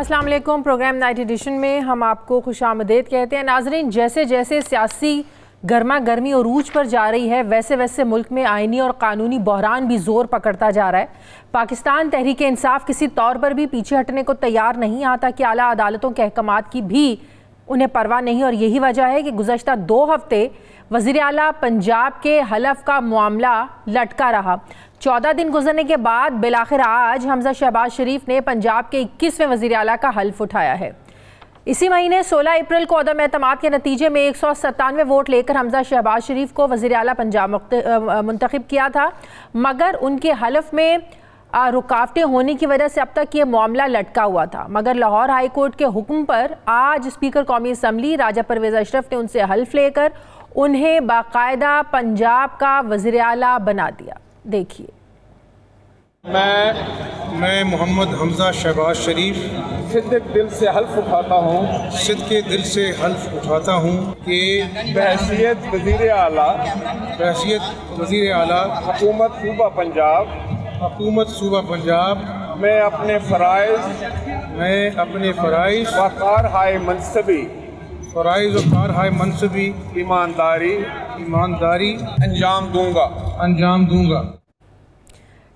السلام علیکم۔ Programme night edition میں ہم آپ کو خوش آمدید کہتے ہیں۔ ناظرین، جیسے جیسے سیاسی گرما گرمی عروج پر جا رہی ہے ویسے ویسے ملک میں آئینی اور قانونی بحران بھی زور پکڑتا جا رہا ہے۔ پاکستان تحریک انصاف کسی طور پر بھی پیچھے ہٹنے کو تیار نہیں، آتا کہ اعلیٰ عدالتوں کے احکامات کی بھی انہیں پرواہ نہیں، اور یہی وجہ ہے کہ گزشتہ 2 ہفتے وزیر اعلیٰ پنجاب کے حلف کا معاملہ لٹکا رہا۔ 14 دن گزرنے کے بعد بالآخر آج حمزہ شہباز شریف نے پنجاب کے 21ویں وزیر اعلیٰ کا حلف اٹھایا ہے۔ اسی مہینے 16 اپریل کو عدم اعتماد کے نتیجے میں 197 ووٹ لے کر حمزہ شہباز شریف کو وزیر اعلیٰ پنجاب منتخب کیا تھا، مگر ان کے حلف میں رکاوٹیں ہونے کی وجہ سے اب تک یہ معاملہ لٹکا ہوا تھا۔ مگر لاہور ہائی کورٹ کے حکم پر آج اسپیکر قومی اسمبلی راجہ پرویز اشرف نے ان سے حلف لے کر انہیں باقاعدہ پنجاب کا وزیر اعلیٰ بنا دیا۔ دیکھیے، میں محمد حمزہ شہباز شریف صدق دل سے حلف اٹھاتا ہوں کہ بحیثیت وزیر اعلیٰ حکومت صوبہ پنجاب میں اپنے فرائض و کارہائے منصبی ایمانداری انجام دوں گا۔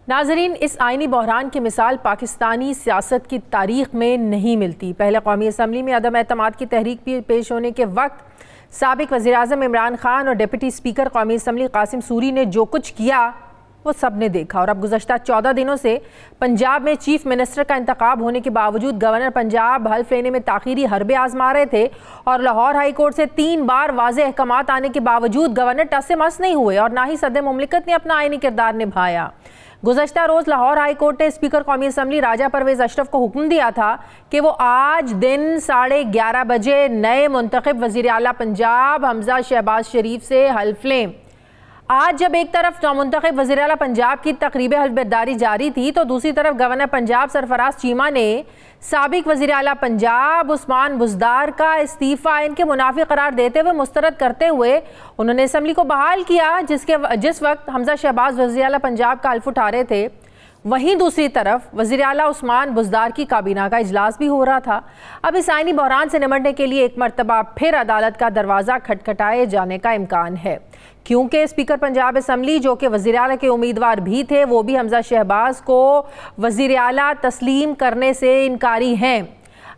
ناظرین، اس آئینی بحران کی مثال پاکستانی سیاست کی تاریخ میں نہیں ملتی۔ پہلے قومی اسمبلی میں عدم اعتماد کی تحریک پیش ہونے کے وقت سابق وزیراعظم عمران خان اور ڈپٹی اسپیکر قومی اسمبلی قاسم سوری نے جو کچھ کیا وہ سب نے دیکھا، اور اب گزشتہ 14 دنوں سے پنجاب میں چیف منسٹر کا انتخاب ہونے کے باوجود گورنر پنجاب حلف لینے میں تاخیری حربے آزما رہے تھے، اور لاہور ہائی کورٹ سے 3 بار واضح احکامات آنے کے باوجود گورنر ٹس سے مس نہیں ہوئے اور نہ ہی صدر مملکت نے اپنا آئینی کردار نبھایا۔ گزشتہ روز لاہور ہائی کورٹ نے اسپیکر قومی اسمبلی راجہ پرویز اشرف کو حکم دیا تھا کہ وہ آج دن 11:30 بجے نئے منتخب وزیر اعلیٰ پنجاب حمزہ شہباز شریف سے حلف لیں۔ آج جب ایک طرف نومنتخب وزیر اعلیٰ پنجاب کی تقریب حلف برداری جاری تھی تو دوسری طرف گورنر پنجاب سرفراز چیمہ نے سابق وزیر اعلیٰ پنجاب عثمان بزدار کا استعفیٰ ان کے منافی قرار دیتے ہوئے مسترد کرتے ہوئے انہوں نے اسمبلی کو بحال کیا، جس وقت حمزہ شہباز وزیر اعلیٰ پنجاب کا حلف اٹھا رہے تھے وہیں دوسری طرف وزیر اعلیٰ عثمان بزدار کی کابینہ کا اجلاس بھی ہو رہا تھا۔ اب اس آئینی بحران سے نمٹنے کے لیے ایک مرتبہ پھر عدالت کا دروازہ کھٹکھٹائے جانے کا امکان ہے، کیونکہ اسپیکر پنجاب اسمبلی جو کہ وزیر اعلیٰ کے امیدوار بھی تھے وہ بھی حمزہ شہباز کو وزیر اعلیٰ تسلیم کرنے سے انکاری ہیں۔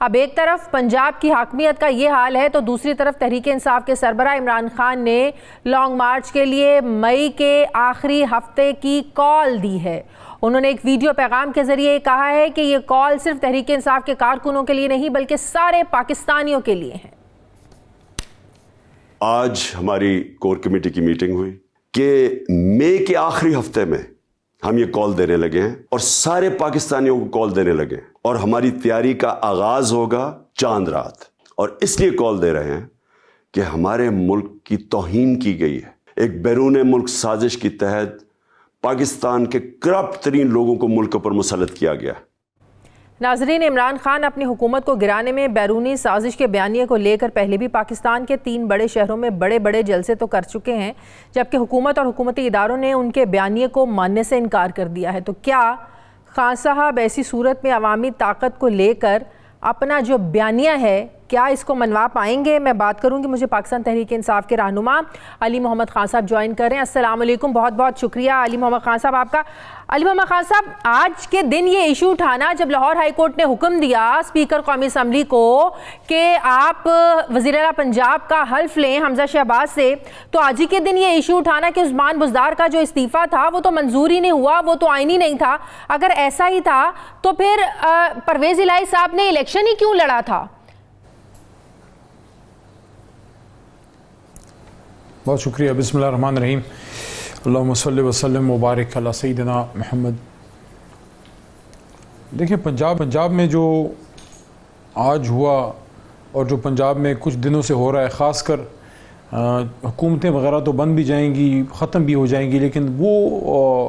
اب ایک طرف پنجاب کی حاکمیت کا یہ حال ہے تو دوسری طرف تحریک انصاف کے سربراہ عمران خان نے لانگ مارچ کے لیے مئی کے آخری ہفتے کی کال دی ہے۔ انہوں نے ایک ویڈیو پیغام کے ذریعے کہا ہے کہ یہ کال صرف تحریک انصاف کے کارکنوں کے لیے نہیں بلکہ سارے پاکستانیوں کے لیے ہے۔ آج ہماری کور کمیٹی کی میٹنگ ہوئی کہ مئی کے آخری ہفتے میں ہم یہ کال دینے لگے ہیں اور سارے پاکستانیوں کو کال دینے لگے ہیں، اور ہماری تیاری کا آغاز ہوگا چاند رات، اور اس لیے کال دے رہے ہیں کہ ہمارے ملک کی توہین کی گئی ہے۔ ایک بیرون ملک سازش کے تحت پاکستان کے کرپٹ ترین لوگوں کو ملک پر مسلط کیا گیا۔ ناظرین، عمران خان اپنی حکومت کو گرانے میں بیرونی سازش کے بیانیے کو لے کر پہلے بھی پاکستان کے 3 بڑے شہروں میں بڑے بڑے جلسے تو کر چکے ہیں، جبکہ حکومت اور حکومتی اداروں نے ان کے بیانیے کو ماننے سے انکار کر دیا ہے۔ تو کیا خان صاحب ایسی صورت میں عوامی طاقت کو لے کر اپنا جو بیانیہ ہے کیا اس کو منوا پائیں گے؟ میں بات کروں گی، مجھے پاکستان تحریک انصاف کے رہنما علی محمد خان صاحب جوائن کر رہے ہیں۔ السلام علیکم، بہت بہت شکریہ علی محمد خان صاحب آپ کا۔ علی محمد خان صاحب، آج کے دن یہ ایشو اٹھانا جب لاہور ہائی کورٹ نے حکم دیا اسپیکر قومی اسمبلی کو کہ آپ وزیر اعلیٰ پنجاب کا حلف لیں حمزہ شہباز سے، تو آج ہی کے دن یہ ایشو اٹھانا کہ عثمان بزدار کا جو استعفیٰ تھا وہ تو منظور ہی نہیں ہوا، وہ تو آئینی نہیں تھا، اگر ایسا ہی تھا تو پھر پرویز الہی صاحب نے الیکشن ہی کیوں لڑا تھا؟ بہت شکریہ۔ بسم اللہ الرحمن الرحیم، اللہم صلی وسلم وبارک علی سیدنا محمد۔ دیکھیں، پنجاب میں جو آج ہوا اور جو پنجاب میں کچھ دنوں سے ہو رہا ہے، خاص کر حکومتیں وغیرہ تو بند بھی جائیں گی، ختم بھی ہو جائیں گی، لیکن وہ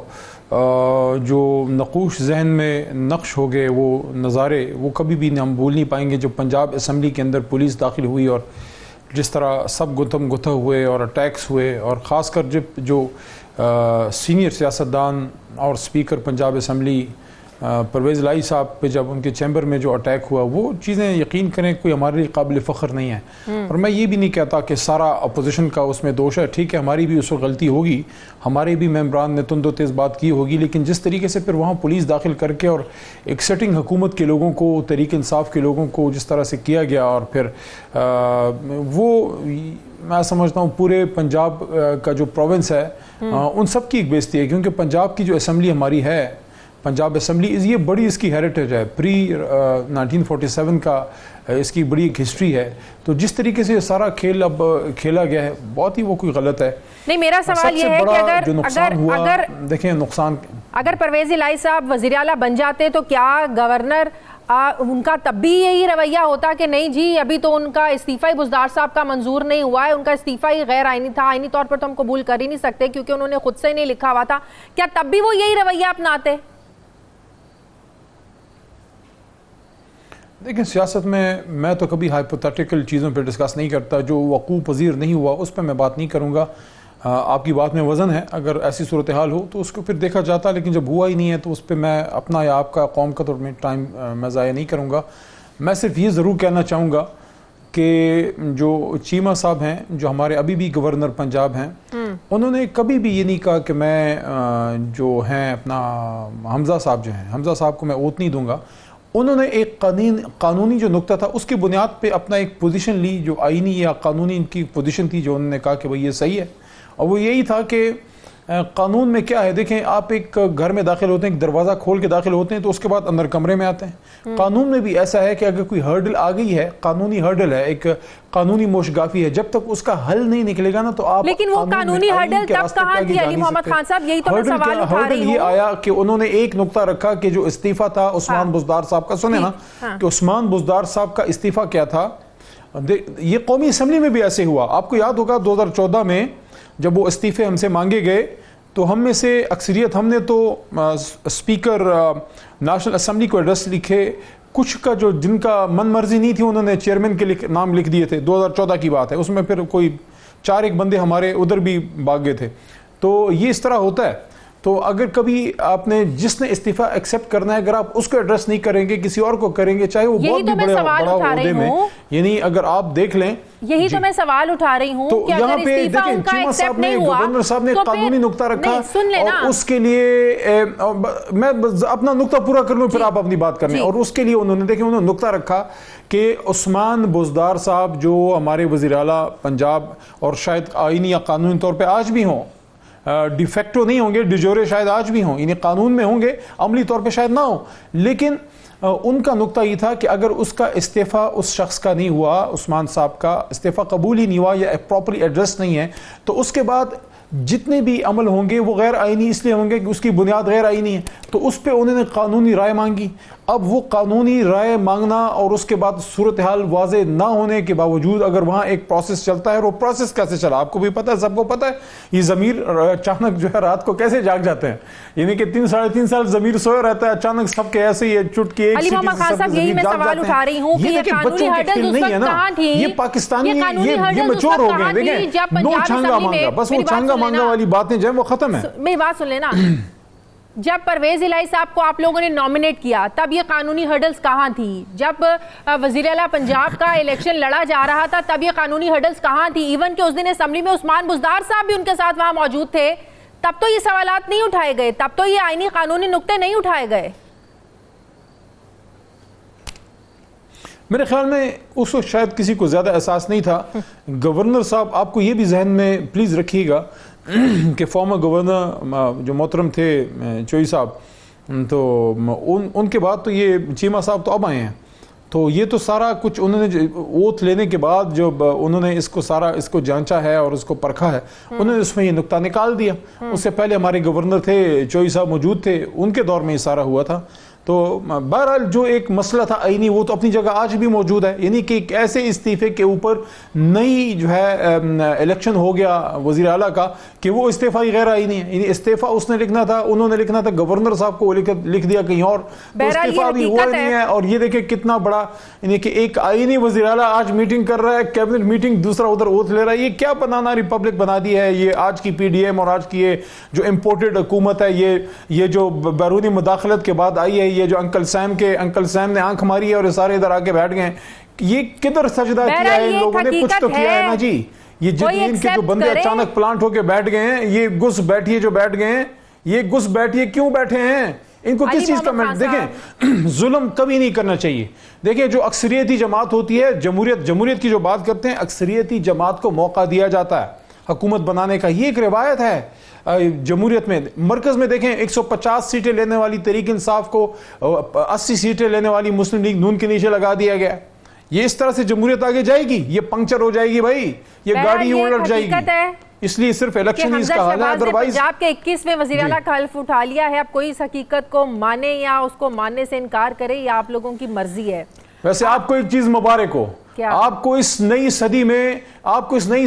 جو نقوش ذہن میں نقش ہو گئے، وہ نظارے وہ کبھی بھی ہم بھول نہیں پائیں گے۔ جو پنجاب اسمبلی کے اندر پولیس داخل ہوئی اور جس طرح سب گتم گتھا ہوئے اور اٹیکس ہوئے، اور خاص کر جو سینئر سیاستدان اور اسپیکر پنجاب اسمبلی پرویز الہی صاحب پہ جب ان کے چیمبر میں جو اٹیک ہوا، وہ چیزیں یقین کریں کوئی ہمارے لیے قابل فخر نہیں ہے. اور میں یہ بھی نہیں کہتا کہ سارا اپوزیشن کا اس میں دوش ہے. ٹھیک ہے، ہماری بھی اس وقت غلطی ہوگی، ہمارے بھی ممبران نے تند و تیز بات کی ہوگی، لیکن جس طریقے سے پھر وہاں پولیس داخل کر کے اور ایک سیٹنگ حکومت کے لوگوں کو، تحریک انصاف کے لوگوں کو جس طرح سے کیا گیا، اور پھر وہ میں سمجھتا ہوں پورے پنجاب کا جو پروونس ہے ان سب کی ایک بےزتی ہے. کیونکہ پنجاب کی جو اسمبلی ہماری ہے، پنجاب اسمبلی، یہ بڑی اس کی ہیریٹیج ہے، پری 1947 کا اس کی بڑی ایک ہسٹری ہے. تو جس طریقے سے سارا کھیل اب کھیلا گیا ہے، بہت ہی وہ کوئی غلط ہے. نہیں، میرا سوال یہ ہے کہ اگر دیکھیں نقصان، اگر پرویز الہی صاحب وزیر اعلیٰ بن جاتے تو کیا گورنر ان کا تب بھی یہی رویہ ہوتا کہ نہیں جی ابھی تو ان کا استعفی بزدار صاحب کا منظور نہیں ہوا ہے، ان کا استعفی غیر آئینی تھا، آئینی طور پر تو ہم قبول کر ہی نہیں سکتے کیونکہ انہوں نے خود سے نہیں لکھا ہوا تھا، کیا تب بھی وہ یہی رویہ اپناتے؟ دیکھیں سیاست میں تو کبھی ہائپوتھیٹیکل چیزوں پہ ڈسکس نہیں کرتا. جو وقوع پذیر نہیں ہوا اس پہ میں بات نہیں کروں گا. آپ کی بات میں وزن ہے، اگر ایسی صورتحال ہو تو اس کو پھر دیکھا جاتا، لیکن جب ہوا ہی نہیں ہے تو اس پہ میں اپنا یا آپ کا قوم کا تو ٹائم میں ضائع نہیں کروں گا. میں صرف یہ ضرور کہنا چاہوں گا کہ جو چیمہ صاحب ہیں، جو ہمارے ابھی بھی گورنر پنجاب ہیں، انہوں نے کبھی بھی یہ نہیں کہا کہ میں جو ہیں اپنا حمزہ صاحب جو ہیں، حمزہ صاحب کو میں اوت نہیں دوں گا. انہوں نے ایک قانونی جو نقطہ تھا اس کی بنیاد پہ اپنا ایک پوزیشن لی، جو آئینی یا قانونی ان کی پوزیشن تھی، جو انہوں نے کہا کہ بھئی یہ صحیح ہے. اور وہ یہی تھا کہ قانون میں کیا ہے، دیکھیں آپ ایک گھر میں داخل ہوتے ہیں، ایک دروازہ کھول کے داخل ہوتے ہیں تو اس کے بعد اندر کمرے میں آتے ہیں. قانون میں بھی ایسا ہے کہ اگر کوئی ہرڈل آ گئی ہے، قانونی ہرڈل ہے، ایک قانونی موشگافی ہے، جب تک اس کا حل نہیں نکلے گا نا تو آپ، لیکن وہ قانونی ہرڈل تب کہاں تھی علی محمد خان صاحب؟ یہی تو میں سوال اٹھا رہی ہوں. یہ آیا کہ انہوں نے ایک نقطہ رکھا کہ جو استعفیٰ تھا عثمان بزدار صاحب کا، سنیں نا کہ عثمان بزدار صاحب کا استعفیٰ کیا تھا. یہ قومی اسمبلی میں بھی ایسے ہوا. آپ کو یاد ہوگا 2014 میں جب وہ استعفے ہم سے مانگے گئے تو ہم میں سے اکثریت، ہم نے تو اسپیکر نیشنل اسمبلی کو ایڈریس لکھے، کچھ کا جو جن کا من مرضی نہیں تھی انہوں نے چیئرمین کے نام لکھ دیے تھے. 2014 کی بات ہے، اس میں پھر کوئی 4 بندے ہمارے ادھر بھی بھاگ گئے تھے. تو یہ اس طرح ہوتا ہے. تو اگر کبھی آپ نے جس نے استعفیٰ ایکسیپٹ کرنا ہے، اگر آپ اس کو ایڈریس نہیں کریں گے، کسی اور کو کریں گے، چاہے وہ بہت بھی بڑا عہدے میں، یعنی اگر آپ دیکھ لیں، یہی تو میں سوال اٹھا رہی ہوں کہ اگر استعفیٰ ان کا ایکسیپٹ نہیں ہوا، گورنر صاحب نے قانونی نقطہ رکھا اور اس کے لیے میں اپنا نقطہ پورا کر لوں پھر آپ اپنی بات کریں. اور اس کے لیے انہوں نے دیکھیں انہوں نے نقطہ رکھا کہ عثمان بزدار صاحب جو ہمارے وزیر اعلیٰ پنجاب اور شاید آئینی یا قانونی طور پہ آج بھی ہوں، ڈی فیکٹو نہیں ہوں گے، ڈی جورے شاید آج بھی ہوں، یعنی قانون میں ہوں گے، عملی طور پہ شاید نہ ہوں، لیکن ان کا نقطہ یہ تھا کہ اگر اس کا استعفیٰ اس شخص کا نہیں ہوا، عثمان صاحب کا استعفیٰ قبول ہی نہیں ہوا یا پراپرلی ایڈریس نہیں ہے، تو اس کے بعد جتنے بھی عمل ہوں گے وہ غیر آئینی اس لیے ہوں گے کہ اس کی بنیاد غیر آئینی ہے. تو اس پہ انہوں نے قانونی رائے مانگی. اب وہ قانونی رائے مانگنا اور اس کے بعد صورتحال واضح نہ ہونے کے باوجود اگر وہاں ایک پروسیس چلتا ہے، اور وہ پروسیس کیسے چلا آپ کو بھی پتہ ہے، سب کو پتہ ہے. یہ ضمیر اچانک جو ہے رات کو کیسے جاگ جاتے ہیں، یعنی کہ 3-3.5 سال ضمیر سویا رہتا ہے، اچانک سب کے ایسے یہ چٹکی ایک علی محمد خان صاحب یہی میں سوال اٹھا رہی ہوں کہ یہ قانونی ہرڈل اس وقت کہاں تھی؟ یہ پاکستانی یہ میچور ہو گئے. دیکھیں نو چھانگا مانگا، بس وہ چھانگا مانگا والی باتیں جو ہے وہ ختم ہے. میری بات سن لینا، جب پرویز الہی صاحب کو آپ لوگوں نے نومینیٹ کیا تب یہ قانونی ہرڈلز کہاں تھی؟ جب وزیر اعلیٰ پنجاب کا الیکشن لڑا جا رہا تھا تب یہ قانونی ہرڈلز کہاں تھی؟ ایون کہ اس دن اسمبلی میں عثمان بزدار صاحب بھی ان کے ساتھ وہاں موجود تھے، تب تو یہ سوالات نہیں اٹھائے گئے، تب تو یہ آئینی قانونی نقطے نہیں اٹھائے گئے. میرے خیال میں اس وقت شاید کسی کو زیادہ احساس نہیں تھا. گورنر صاحب آپ کو یہ بھی ذہن میں پلیز رکھیے گا کہ فارمر گورنر جو محترم تھے چوئی صاحب، تو ان کے بعد تو یہ چیمہ صاحب تو اب آئے ہیں، تو یہ تو سارا کچھ انہوں نے اوتھ لینے کے بعد جب انہوں نے اس کو جانچا ہے اور اس کو پرکھا ہے، انہوں نے اس میں یہ نقطہ نکال دیا. اس سے پہلے ہمارے گورنر تھے چوئی صاحب موجود تھے، ان کے دور میں یہ سارا ہوا تھا. تو بہرحال جو ایک مسئلہ تھا آئینی وہ تو اپنی جگہ آج بھی موجود ہے، یعنی کہ ایک ایسے استعفے کے اوپر نئی جو ہے الیکشن ہو گیا وزیر اعلیٰ کا کہ وہ استعفیٰ ہی غیر آئینی ہے. یعنی استعفیٰ اس نے لکھنا تھا، انہوں نے لکھنا تھا، گورنر صاحب کو لکھ دیا کہیں اور، تو استعفیٰ بھی ہوا نہیں ہے. اور یہ دیکھیں کتنا بڑا، یعنی کہ ایک آئینی وزیر اعلیٰ آج میٹنگ کر رہا ہے، کیبنٹ میٹنگ، دوسرا ادھر اوتھ لے رہا ہے. یہ کیا بنانا ریپبلک بنا دی ہے یہ آج کی PDM اور آج کی یہ جو امپورٹڈ حکومت ہے، یہ جو بیرونی مداخلت کے بعد آئی ہے، یہ جو انکل سیم نے آنکھ ماری ہے اور سارے ادھر آ کے بیٹھ گئے ہیں. یہ کدھر سجدہ کیا ہے ان لوگوں نے؟ کچھ تو کیا ہے نا جی. یہ جتنے کے جو بندے اچانک پلانٹ ہو کے بیٹھ گئے ہیں, یہ گھس بیٹھیے جو بیٹھ گئے ہیں, یہ گھس بیٹھیے کیوں بیٹھے ہیں؟ ان کو کس چیز کا دیکھیں ظلم کبھی نہیں کرنا چاہیے. دیکھیں جو اکثریتی جماعت ہوتی ہے, جمہوریت کی جو بات کرتے ہیں, اکثریتی جماعت کو موقع دیا جاتا ہے حکومت بنانے کا. یہ ایک روایت ہے جمہوریت میں. مرکز میں دیکھیں 150 سیٹیں لینے والی تحریک انصاف کو 80 سیٹیں لینے والی مسلم لیگ نون کے نیچے لگا دیا گیا. یہ اس طرح سے جمہوریت آگے جائے گی؟ یہ پنکچر ہو جائے گی بھائی, یہ گاڑی الٹ جائے گی. اس لیے صرف الیکشن ہی اس کا حال ہے. ادروائز پنجاب کے 21ویں وزیر اعلیٰ کا حلف اٹھا لیا ہے. اب کوئی اس حقیقت کو مانے یا اس کو ماننے سے انکار کرے, یا آپ لوگوں کی مرضی ہے. ویسے آپ کو ایک چیز مبارک ہو, آپ کو اس نئی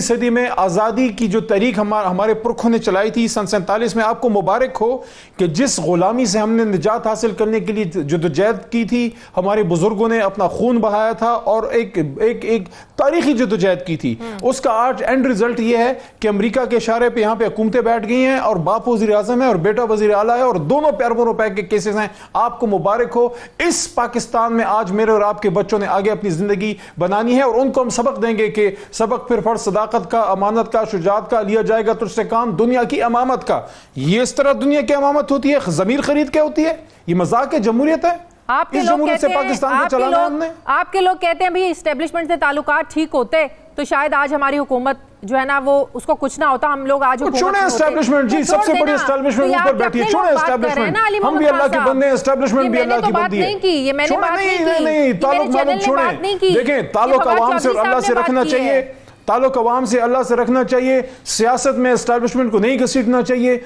صدی میں آزادی کی جو تحریک ہمارے پرکھوں نے چلائی تھی سن 47 میں, آپ کو مبارک ہو کہ جس غلامی سے ہم نے نجات حاصل کرنے کے لیے جدوجہد کی تھی, ہمارے بزرگوں نے اپنا خون بہایا تھا اور ایک تاریخی جدوجہد کی تھی, اس کا آج اینڈ ریزلٹ یہ ہے کہ امریکہ کے اشارے پہ یہاں پہ حکومتیں بیٹھ گئی ہیں اور باپ وزیر اعظم ہے اور بیٹا وزیر اعلیٰ ہے اور دونوں پہ اربوں روپے کے کیسز ہیں. آپ کو مبارک ہو. اس پاکستان میں آج میرے اور آپ کے بچوں نے آگے اپنی زندگی بنانی ہے, اور ان کو ہم سبق دیں گے کہ سبق پھر فرض صداقت کا, امانت کا, شجاعت کا لیا جائے گا تجھ سے کام دنیا کی امامت کا. یہ اس طرح دنیا کی امامت ہوتی ہے؟ ضمیر خرید کے ہوتی ہے؟ یہ مذاق ہے جمہوریت ہے؟ اس جمہوریت سے پاکستان کو چلانا ہے ہم نے. آپ کے لوگ کہتے ہیں بھی اسٹیبلشمنٹ سے تعلقات ٹھیک ہوتے تو شاید آج ہماری حکومت جو ہے نا وہ اس کو کچھ نہ ہوتا, ہم لوگ آج چھوڑیں اسٹیبلشمنٹ. جی سب سے بڑی اسٹیبلشمنٹ اوپر بیٹھی ہے, چھوڑیں اسٹیبلشمنٹ. ہم بھی اللہ کے بندے ہیں, اسٹیبلشمنٹ بھی اللہ کی بندی ہے. نہیں تعلق معلوم چھوڑیں. دیکھیں تعلق عوام سے اور اللہ سے رکھنا چاہیے, تعلق عوام سے اللہ سے رکھنا چاہیے. سیاست میں اسٹیبلشمنٹ کو نہیں گھسیٹنا چاہیے.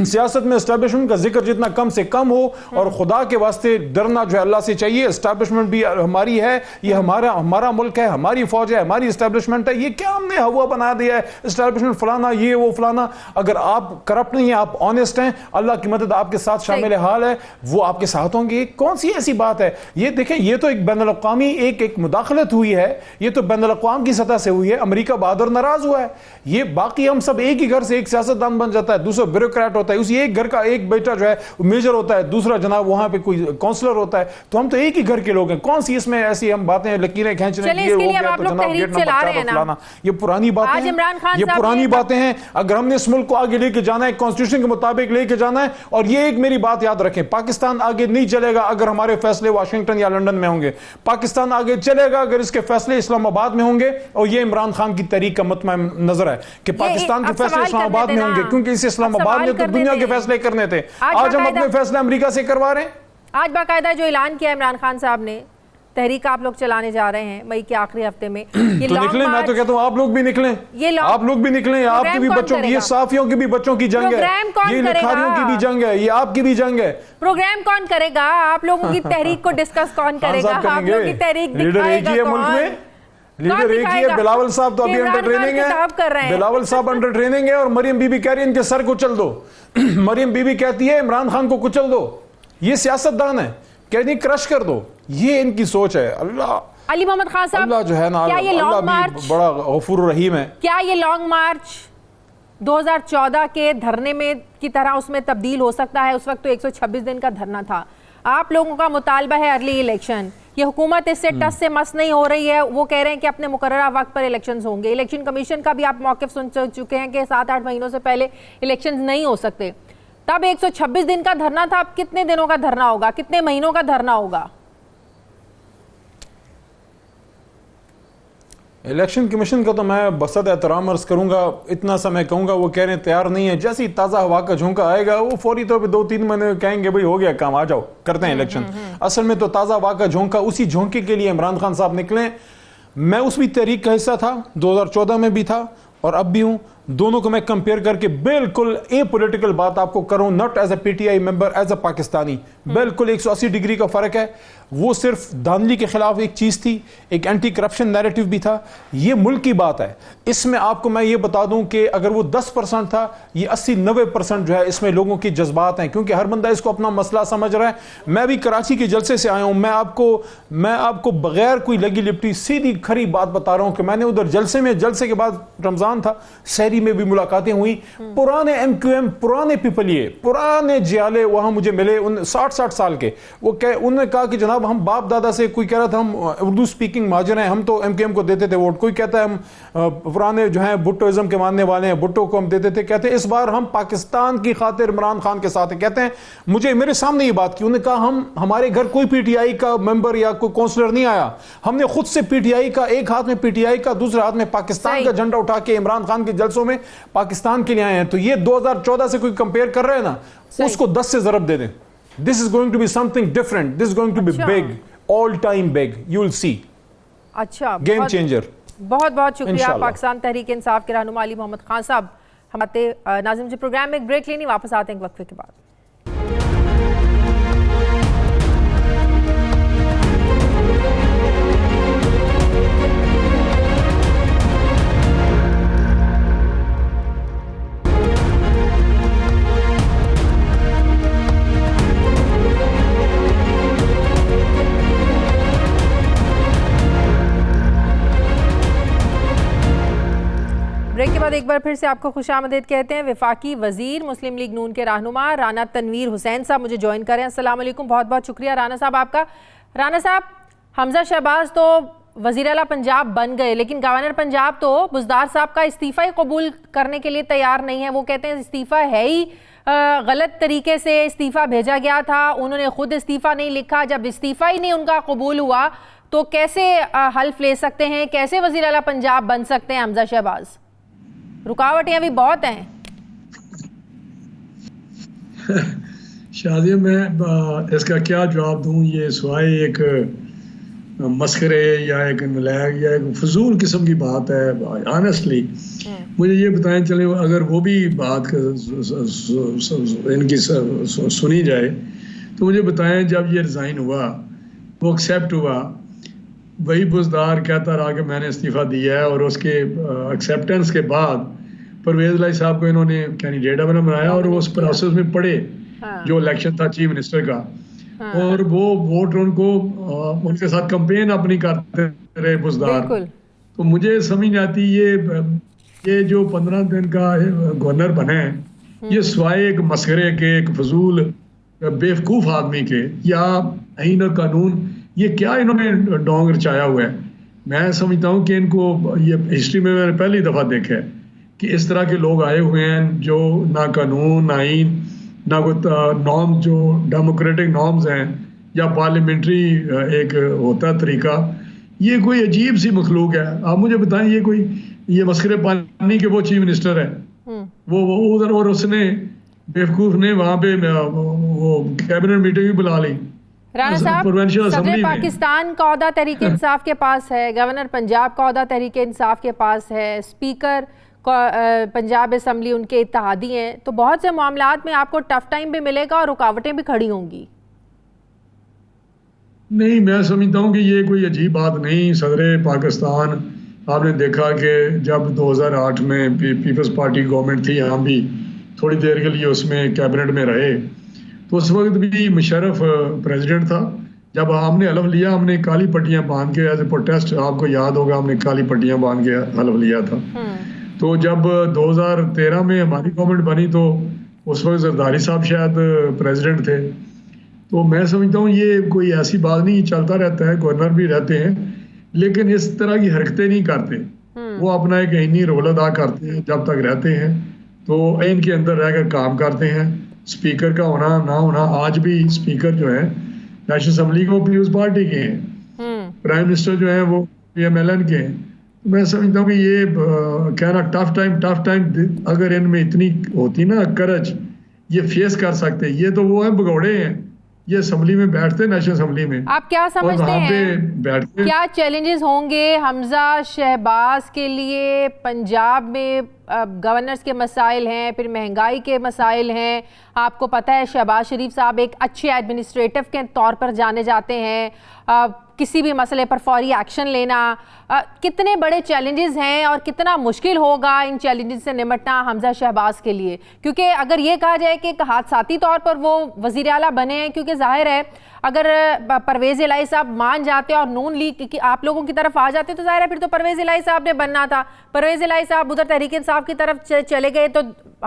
سیاست میں اسٹیبلشمنٹ کا ذکر جتنا کم سے کم ہو, اور خدا کے واسطے ڈرنا جو ہے اللہ سے چاہیے. اسٹیبلشمنٹ بھی ہماری ہے, یہ ہمارا ملک ہے, ہماری فوج ہے, ہماری اسٹیبلشمنٹ ہے. یہ کیا ہم نے ہوا بنا دیا ہے اسٹیبلشمنٹ فلانا یہ وہ فلانا؟ اگر آپ کرپٹ نہیں ہیں, آپ آنےسٹ ہیں, اللہ کی مدد آپ کے ساتھ شامل حال ہے, وہ آپ کے ساتھ ہوں گے. کون سی ایسی بات ہے؟ یہ دیکھیں یہ تو ایک بین الاقوامی ایک مداخلت ہوئی ہے, یہ تو بین الاقوام کی سطح سے ہوئی ہے. امریکہ بہادر ناراض ہوا ہے. یہ باقی ہم سب ایک ہی گھر سے ایک سیاستدان بن جاتا ہے, دوسرا بیوروکریٹ ہوتا ہے, اسی ایک گھر کا ایک بیٹا جو ہے میجر ہوتا ہے, دوسرا جناب وہاں پہ کوئی کونسلر ہوتا ہے. تو ہم تو ایک ہی گھر کے لوگ ہیں. کون سی اس میں ایسی ہم باتیں لکیریں کھینچنے یہ ہو گیا تو جناب گیٹ نمبر 4 فلانا؟ یہ پرانی باتیں ہیں, یہ پرانی باتیں ہیں. اگر ہم نے اس ملک کو آگے لے کے جانا ہے, کانسٹیٹیوشن کے مطابق لے کے جانا ہے, اور یہ ایک میری بات یاد رکھیں, پاکستان آگے نہیں چلے گا اگر ہمارے فیصلے واشنگٹن یا لندن میں ہوں گے. پاکستان آگے چلے گا اگر اس کے فیصلے اسلام آباد میں ہوں گے, اور یہ عمران خان کی تحریک کا مطمئن نظر ہے کہ پاکستان کے فیصلے اسلام آباد میں ہوں گے, کیونکہ اسے اسلام آباد میں تو دنیا کے فیصلے کرنے تھے. آج ہم اپنے فیصلے امریکہ سے کروا رہے ہیں. آج باقاعدہ جو اعلان کیا عمران خان صاحب نے, تحریک آپ لوگ چلانے جا رہے ہیں مئی کے آخری ہفتے میں, یہ تو نکلیں. میں تو کہتا ہوں آپ لوگ بھی نکلیں, آپ لوگ بھی نکلیں. آپ کی بھی بچوں کی, یہ صحافیوں کی بھی بچوں کی جنگ ہے, یہ لکھاریوں کی بھی جنگ ہے, یہ آپ کی بھی جنگ ہے. پروگرام کون کرے گا؟ آپ لوگوں کی تحریک کو ڈسکس کون کرے گا؟ آپ لوگوں کی تحریک دکھائے گا کون؟ لیڈر ایک ہی ہے, بلاول صاحب تو ابھی انڈر ٹریننگ ہے, بلاول صاحب انڈر ٹریننگ ہے, اور مریم بی بی کہہ رہی ہے ان کے سر کو چل دو. مریم بی بی کہتی ہے عمران خان کو کچل دو. یہ سیاست دان ہے, کہتی ہے کرش کر دو. یہ ان کی سوچ ہے. اللہ علی محمد خان صاحب, اللہ جو ہے نا, اللہ بھی بڑا غفور رحیم ہے. کیا یہ لانگ مارچ 2014 کے دھرنے میں کی طرح اس میں تبدیل ہو سکتا ہے؟ اس وقت تو 126 دن کا دھرنا تھا. آپ لوگوں کا مطالبہ ہے ارلی الیکشن. یہ حکومت اس سے ٹس سے مس نہیں ہو رہی ہے, وہ کہہ رہے ہیں کہ اپنے مقررہ وقت پر الیکشنز ہوں گے. الیکشن کمیشن کا بھی آپ موقف سن چکے ہیں کہ 7-8 مہینوں سے پہلے الیکشنز نہیں ہو سکتے. تب 126 دن کا دھرنا تھا, اب کتنے دنوں کا دھرنا ہوگا, کتنے مہینوں کا دھرنا ہوگا؟ الیکشن کمیشن کا تو میں بسط احترام عرض کروں گا, اتنا سا میں کہوں گا, وہ کہہ رہے ہیں تیار نہیں ہے. جیسی تازہ ہوا کا جھونکا آئے گا وہ فوری طور پہ 2-3 مہینے کہیں گے بھئی ہو گیا کام, آ جاؤ کرتے ہیں الیکشن. اصل میں تو تازہ ہوا کا جھونکا, اسی جھونکے کے لیے عمران خان صاحب نکلیں. میں اس بھی تحریک کا حصہ تھا, 2014 میں بھی تھا اور اب بھی ہوں. دونوں کو میں کمپیئر کر کے بالکل اے پولیٹیکل بات آپ کو کروں, not as a P T I member, as a Pakistani. بالکل 180 ڈگری کا فرق ہے. وہ صرف دھاندلی کے خلاف ایک چیز تھی, ایک اینٹی کرپشن نیریٹو بھی تھا. یہ ملک کی بات ہے. اس میں آپ کو میں یہ بتا دوں کہ اگر وہ 10% تھا, یہ 80-90% جو ہے اس میں لوگوں کی جذبات ہیں, کیونکہ ہر بندہ اس کو اپنا مسئلہ سمجھ رہا ہے. میں بھی کراچی کے جلسے سے آیا ہوں, میں آپ کو بغیر کوئی لگی لپٹی سیدھی کھری بات بتا رہا ہوں کہ میں نے ادھر جلسے کے بعد رمضان تھا, سحری شہری میں بھی ملاقاتیں ہوئی, پرانے MQM, پرانے پیپل, یہ پرانے جیالے وہاں مجھے ملے, 60 سال کے. انہوں نے کہا کہ جناب ہم باپ دادا سے, کوئی کہہ رہا تھا ہم اردو سپیکنگ مہاجر ہیں, ہم تو MQM کو دیتے تھے ووٹ, کوئی کہتا ہے ہم پرانے جو ہیں بھٹوازم کے ماننے والے ہیں, بھٹو کو ہم دیتے تھے, کہتے ہیں اس بار ہم پاکستان کی خاطر عمران خان کے ساتھ ہیں. کہتے ہیں مجھے میرے سامنے یہ بات کی, انہوں نے کہا ہمارے گھر کوئی PTI کا ممبر یا کوئی کونسلر نہیں آیا, ہم نے خود سے PTI کا, ایک ہاتھ میں PTI کا, دوسرے ہاتھ میں پاکستان کا جھنڈا اٹھا کے عمران خان کے جلسوں میں پاکستان کے لیے آئے ہیں. تو یہ 2014 سے کوئی کمپیئر کر رہے ہیں نا, اس کو 10 سے ضرب دے دیں. This is going to be something different. This is going to be big, all time big. You will see. اچھا, Game changer. بہت بہت شکریہ پاکستان تحریک انصاف کے رہنما علی محمد خان صاحب. ہمارے ناظرین مجھے پروگرام میں ایک بریک لینی, واپس آتے ہیں ایک وقفے کے بعد. بریک کے بعد ایک بار پھر سے آپ کو خوش آمدید کہتے ہیں. وفاقی وزیر مسلم لیگ نون کے رہنما رانا تنویر حسین صاحب مجھے جوائن کریں. السلام علیکم, بہت بہت شکریہ رانا صاحب آپ کا. رانا صاحب, حمزہ شہباز تو وزیر اعلیٰ پنجاب بن گئے, لیکن گورنر پنجاب تو بزدار صاحب کا استعفیٰ قبول کرنے کے لیے تیار نہیں ہے. وہ کہتے ہیں استعفیٰ ہے ہی غلط طریقے سے استعفیٰ بھیجا گیا تھا, انہوں نے خود استعفیٰ نہیں لکھا. جب استعفیٰ ہی نہیں ان کا قبول ہوا تو کیسے حلف لے سکتے ہیں, کیسے وزیر اعلیٰ پنجاب بن سکتے ہیں حمزہ شہباز؟ رکاوٹیں ابھی بہت ہیں. شادی میں اس کا کیا جواب دوں, یہ سوائے ایک مسخرے یا ایک نلائق یا ایک فضول قسم کی بات ہے. آنیسٹلی مجھے یہ بتائیں, چلیں اگر وہ بھی بات ان کی سنی جائے تو مجھے بتائیں جب یہ ریزائن ہوا, وہ ایکسیپٹ ہوا, وہی بزدار کہتا رہا کہ میں نے استعفیٰ دیا ہے, اور اس کے ایکسیپٹنس کے بعد پرویز الہی صاحب کو انہوں نے کینڈیڈیٹ بنایا, اور وہ اس پروسیس میں پڑے جو الیکشن تھا چیف منسٹر کا, اور وہ ووٹ ان کو ان کے ساتھ کمپین اپنی کرتے رہے بزدار. تو مجھے سمجھ نہیں آتی یہ جو 15 دن کا گورنر بنے ہیں, یہ سوائے ایک مسخرے کے, ایک فضول بیوقوف آدمی کے, یا آئین اور قانون, یہ کیا انہوں نے ڈونگ رچایا ہوا ہے. میں سمجھتا ہوں کہ ان کو یہ ہسٹری میں نے پہلی دفعہ دیکھا ہے کہ اس طرح کے لوگ آئے ہوئے ہیں جو نہ قانون, نہ آئین, نہ کوئی نارم جو ڈیموکریٹک نارمز ہیں یا پارلیمنٹری ایک ہوتا ہے طریقہ. یہ کوئی عجیب سی مخلوق ہے. آپ مجھے بتائیں, یہ کوئی یہ مسخرے پانی کے وہ چیف منسٹر ہے, وہ ادھر, اور اس نے بیوقوف نے وہاں پہ وہ کیبنٹ میٹنگ بھی بلا لی. رانا صاحب, صدر پاکستان کا عہدہ تحریک انصاف کے پاس ہے, گورنر پنجاب کا عہدہ تحریک انصاف کے پاس ہے, اسپیکر پنجاب اسمبلی ان کے اتحادی ہیں, تو بہت سے معاملات میں آپ کو ٹف ٹائم بھی ملے گا اور رکاوٹیں بھی کھڑی ہوں گی. نہیں, میں سمجھتا ہوں کہ یہ کوئی عجیب بات نہیں. صدر پاکستان آپ نے دیکھا کہ جب 2008 میں پیپلز پارٹی گورنمنٹ تھی, ہم بھی تھوڑی دیر کے لیے اس میں کیبنٹ میں رہے, تو اس وقت بھی مشرف پریزیڈنٹ تھا. جب ہم نے حلف لیا, ہم نے کالی پٹیاں باندھ کے ایز اے پروٹیسٹ, آپ کو یاد ہوگا ہم نے کالی پٹیاں باندھ کے حلف لیا تھا. تو جب 2013 میں ہماری گورنمنٹ بنی تو اس وقت زرداری صاحب شاید پریزیڈنٹ تھے. تو میں سمجھتا ہوں یہ کوئی ایسی بات نہیں, چلتا رہتا ہے, گورنر بھی رہتے ہیں لیکن اس طرح کی حرکتیں نہیں کرتے. وہ اپنا ایک آئینی رول ادا کرتے ہیں جب تک رہتے ہیں, تو آئین کے اندر رہ کر کام کرتے ہیں. اسپیکر کا ہونا نہ ہونا, آج بھی اسپیکر جو ہے نیشنل اسمبلی کو پیپلز پارٹی کے ہیں, پرائم منسٹر جو ہیں وہ PMLN کے ہیں. میں سمجھتا ہوں کہ یہ کہنا ٹف ٹائم اگر ان میں اتنی ہوتی نا کرج, یہ فیس کر سکتے. یہ تو وہ ہیں بگوڑے ہیں, یہ اسمبلی میں بیٹھتے, نیشنل اسمبلی میں. آپ کیا سمجھتے ہیں کیا چیلنجز ہوں گے حمزہ شہباز کے لیے؟ پنجاب میں گورنرز کے مسائل ہیں, پھر مہنگائی کے مسائل ہیں. آپ کو پتہ ہے شہباز شریف صاحب ایک اچھے ایڈمنسٹریٹو کے طور پر جانے جاتے ہیں. کسی بھی مسئلے پر فوری ایکشن لینا، کتنے بڑے چیلنجز ہیں اور کتنا مشکل ہوگا ان چیلنجز سے نمٹنا حمزہ شہباز کے لیے؟ کیونکہ اگر یہ کہا جائے کہ ایک حادثاتی طور پر وہ وزیر اعلیٰ بنے ہیں، کیونکہ ظاہر ہے اگر پرویز الہی صاحب مان جاتے اور نون لیگ آپ لوگوں کی طرف آ جاتے تو ظاہر ہے پھر تو پرویز الہی صاحب نے بننا تھا. پرویز الہی صاحب ادھر تحریک انصاف کی طرف چلے گئے تو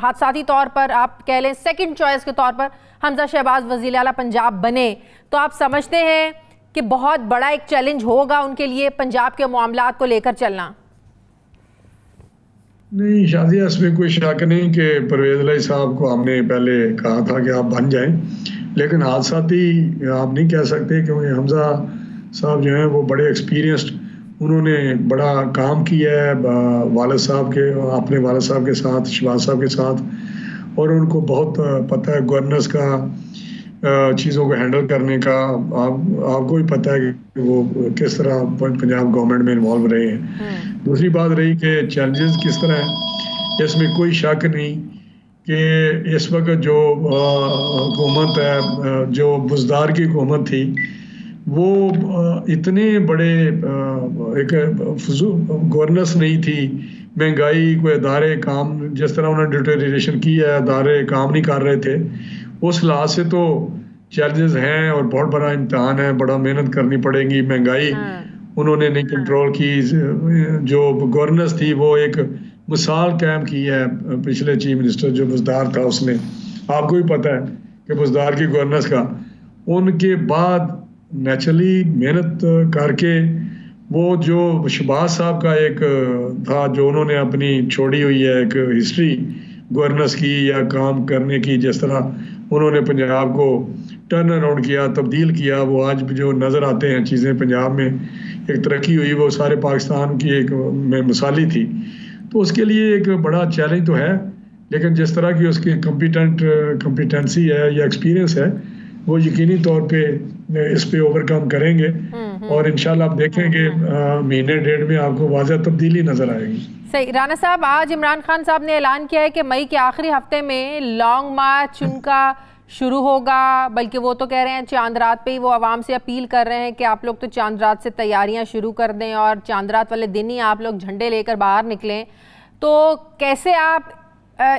حادثاتی طور پر آپ کہہ لیں سیکنڈ چوائس کے طور پر حمزہ شہباز وزیر اعلیٰ پنجاب بنے. تو آپ سمجھتے ہیں کہ بہت بڑا ایک چیلنج ہوگا ان کے لیے پنجاب کے معاملات کو لے کر چلنا؟ نہیں شازیہ، اس میں کوئی شک نہیں کہ پرویز الہی صاحب کو ہم نے پہلے کہا تھا کہ آپ بن جائیں، لیکن حادثاتی آپ نہیں کہہ سکتے کیونکہ حمزہ صاحب جو ہیں وہ بڑے ایکسپیرینسڈ، انہوں نے بڑا کام کیا ہے والد صاحب کے، اپنے والد صاحب کے ساتھ، شہباز صاحب کے ساتھ، اور ان کو بہت پتہ ہے گورننس کا، چیزوں کو ہینڈل کرنے کا. آپ کو بھی پتہ ہے کہ وہ کس طرح پنجاب گورنمنٹ میں انوالو رہے ہیں. دوسری بات رہی کہ چیلنجز کس طرح ہیں، اس میں کوئی شک نہیں کہ اس وقت جو حکومت ہے، جو بزدار کی حکومت تھی، وہ اتنے بڑے ایک گورننس نہیں تھی، مہنگائی کوئی ادارے کام جس طرح انہوں نے ڈیٹیریشن کی ہے، ادارے کام نہیں کر رہے تھے. اس لحاظ سے تو چیلنجز ہیں اور بہت بڑا امتحان ہے، بڑا محنت کرنی پڑے گی. مہنگائی انہوں نے نہیں کنٹرول کی، جو گورننس تھی وہ ایک مثال قائم کی ہے. پچھلے چیف منسٹر جو بزدار تھا اس نے، آپ کو بھی پتہ ہے کہ بزدار کی گورننس کا، ان کے بعد نیچرلی محنت کر کے وہ جو شہباز صاحب کا ایک تھا جو انہوں نے اپنی چھوڑی ہوئی ہے ایک ہسٹری گورننس کی یا کام کرنے کی، جس طرح انہوں نے پنجاب کو ٹرن اراؤنڈ کیا، تبدیل کیا، وہ آج جو نظر آتے ہیں چیزیں پنجاب میں ایک ترقی ہوئی، وہ سارے پاکستان کی ایک میں مثالی تھی. تو اس کے لیے ایک بڑا چیلنج تو ہے، لیکن جس طرح کی اس کی کمپیٹنسی ہے یا ایکسپیرینس ہے، وہ یقینی طور پہ اس پہ اوور کم کریں گے، اور انشاءاللہ آپ دیکھیں گے مہینے ڈیڑھ میں آپ کو واضح تبدیلی نظر آئے گی. صحیح. رانا صاحب، آج عمران خان صاحب نے اعلان کیا ہے کہ مئی کے آخری ہفتے میں لانگ مارچ ان کا شروع ہوگا، بلکہ وہ تو کہہ رہے ہیں چاند رات پہ ہی وہ عوام سے اپیل کر رہے ہیں کہ آپ لوگ تو چاند رات سے تیاریاں شروع کر دیں اور چاند رات والے دن ہی آپ لوگ جھنڈے لے کر باہر نکلیں. تو کیسے آپ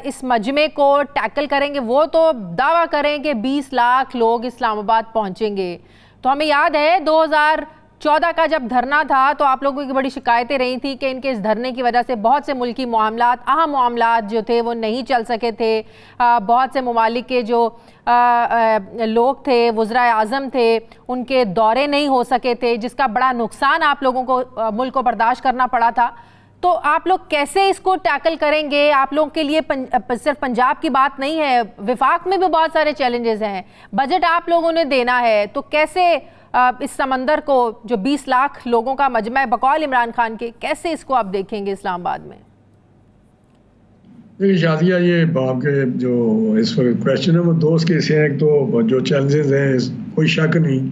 اس مجمع کو ٹیکل کریں گے؟ وہ تو دعویٰ کریں کہ 20 لاکھ لوگ اسلام آباد پہنچیں گے. تو ہمیں یاد ہے 2014 کا جب دھرنا تھا تو آپ لوگوں کی بڑی شکایتیں رہی تھیں کہ ان کے اس دھرنے کی وجہ سے بہت سے ملکی معاملات، اہم معاملات جو تھے وہ نہیں چل سکے تھے. بہت سے ممالک کے جو لوگ تھے، وزرائے اعظم تھے، ان کے دورے نہیں ہو سکے تھے، جس کا بڑا نقصان آپ لوگوں کو ملک کو برداشت کرنا پڑا تھا. تو آپ لوگ کیسے اس کو ٹیکل کریں گے؟ آپ لوگوں کے لیے صرف پنجاب کی بات نہیں ہے، وفاق میں بھی بہت سارے چیلنجز ہیں، بجٹ آپ لوگوں نے دینا ہے. تو کیسے اس سمندر کو جو 20 لاکھ لوگوں کا مجمع ہے بقول عمران خان کے، کیسے اس کو آپ دیکھیں گے اسلام آباد میں؟ دیکھیے شادیہ، یہ آپ کے جو اس وقت کویشچن ہے وہ دو اس کے سے ہیں. ایک تو جو چیلنجز ہیں کوئی شک نہیں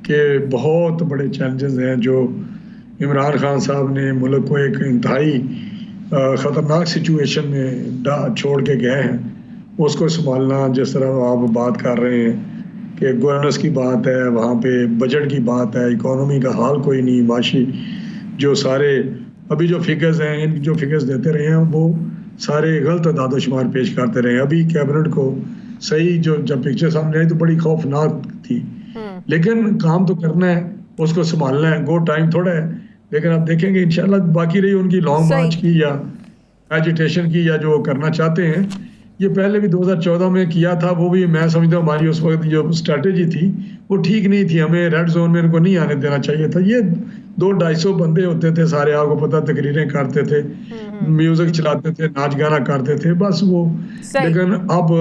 کہ بہت بڑے چیلنجز ہیں جو عمران خان صاحب نے ملک کو ایک انتہائی خطرناک سچویشن میں چھوڑ کے گئے ہیں. اس کو سنبھالنا، جس طرح آپ بات کر رہے ہیں کہ گورننس کی بات ہے، وہاں پہ بجٹ کی بات ہے، اکانومی کا حال کوئی نہیں، معاشی جو سارے ابھی جو فگرز ہیں، ان جو فگرز دیتے رہے ہیں وہ سارے غلط اعداد و شمار پیش کرتے رہے ہیں. ابھی کیبنٹ کو صحیح جو جب پکچر سامنے آئی تو بڑی خوفناک تھی، لیکن کام تو کرنا ہے، اس کو سنبھالنا ہے. گو ٹائم تھوڑا ہے، لیکن آپ دیکھیں گے انشاءاللہ. باقی رہی ان کی لانگ مارچ کی یا ایجیٹیشن کی یا جو کرنا چاہتے ہیں، یہ پہلے بھی 2014 میں کیا تھا. وہ بھی میں سمجھتا ہوں ہماری اس وقت جو اسٹریٹجی تھی وہ ٹھیک نہیں تھی. ہمیں ریڈ زون میں ان کو نہیں آنے دینا چاہیے تھا. یہ 200-250 بندے ہوتے تھے سارے، آپ کو پتہ، تقریریں کرتے تھے، میوزک چلاتے تھے، ناچ گانا کرتے تھے، بس وہ. لیکن اب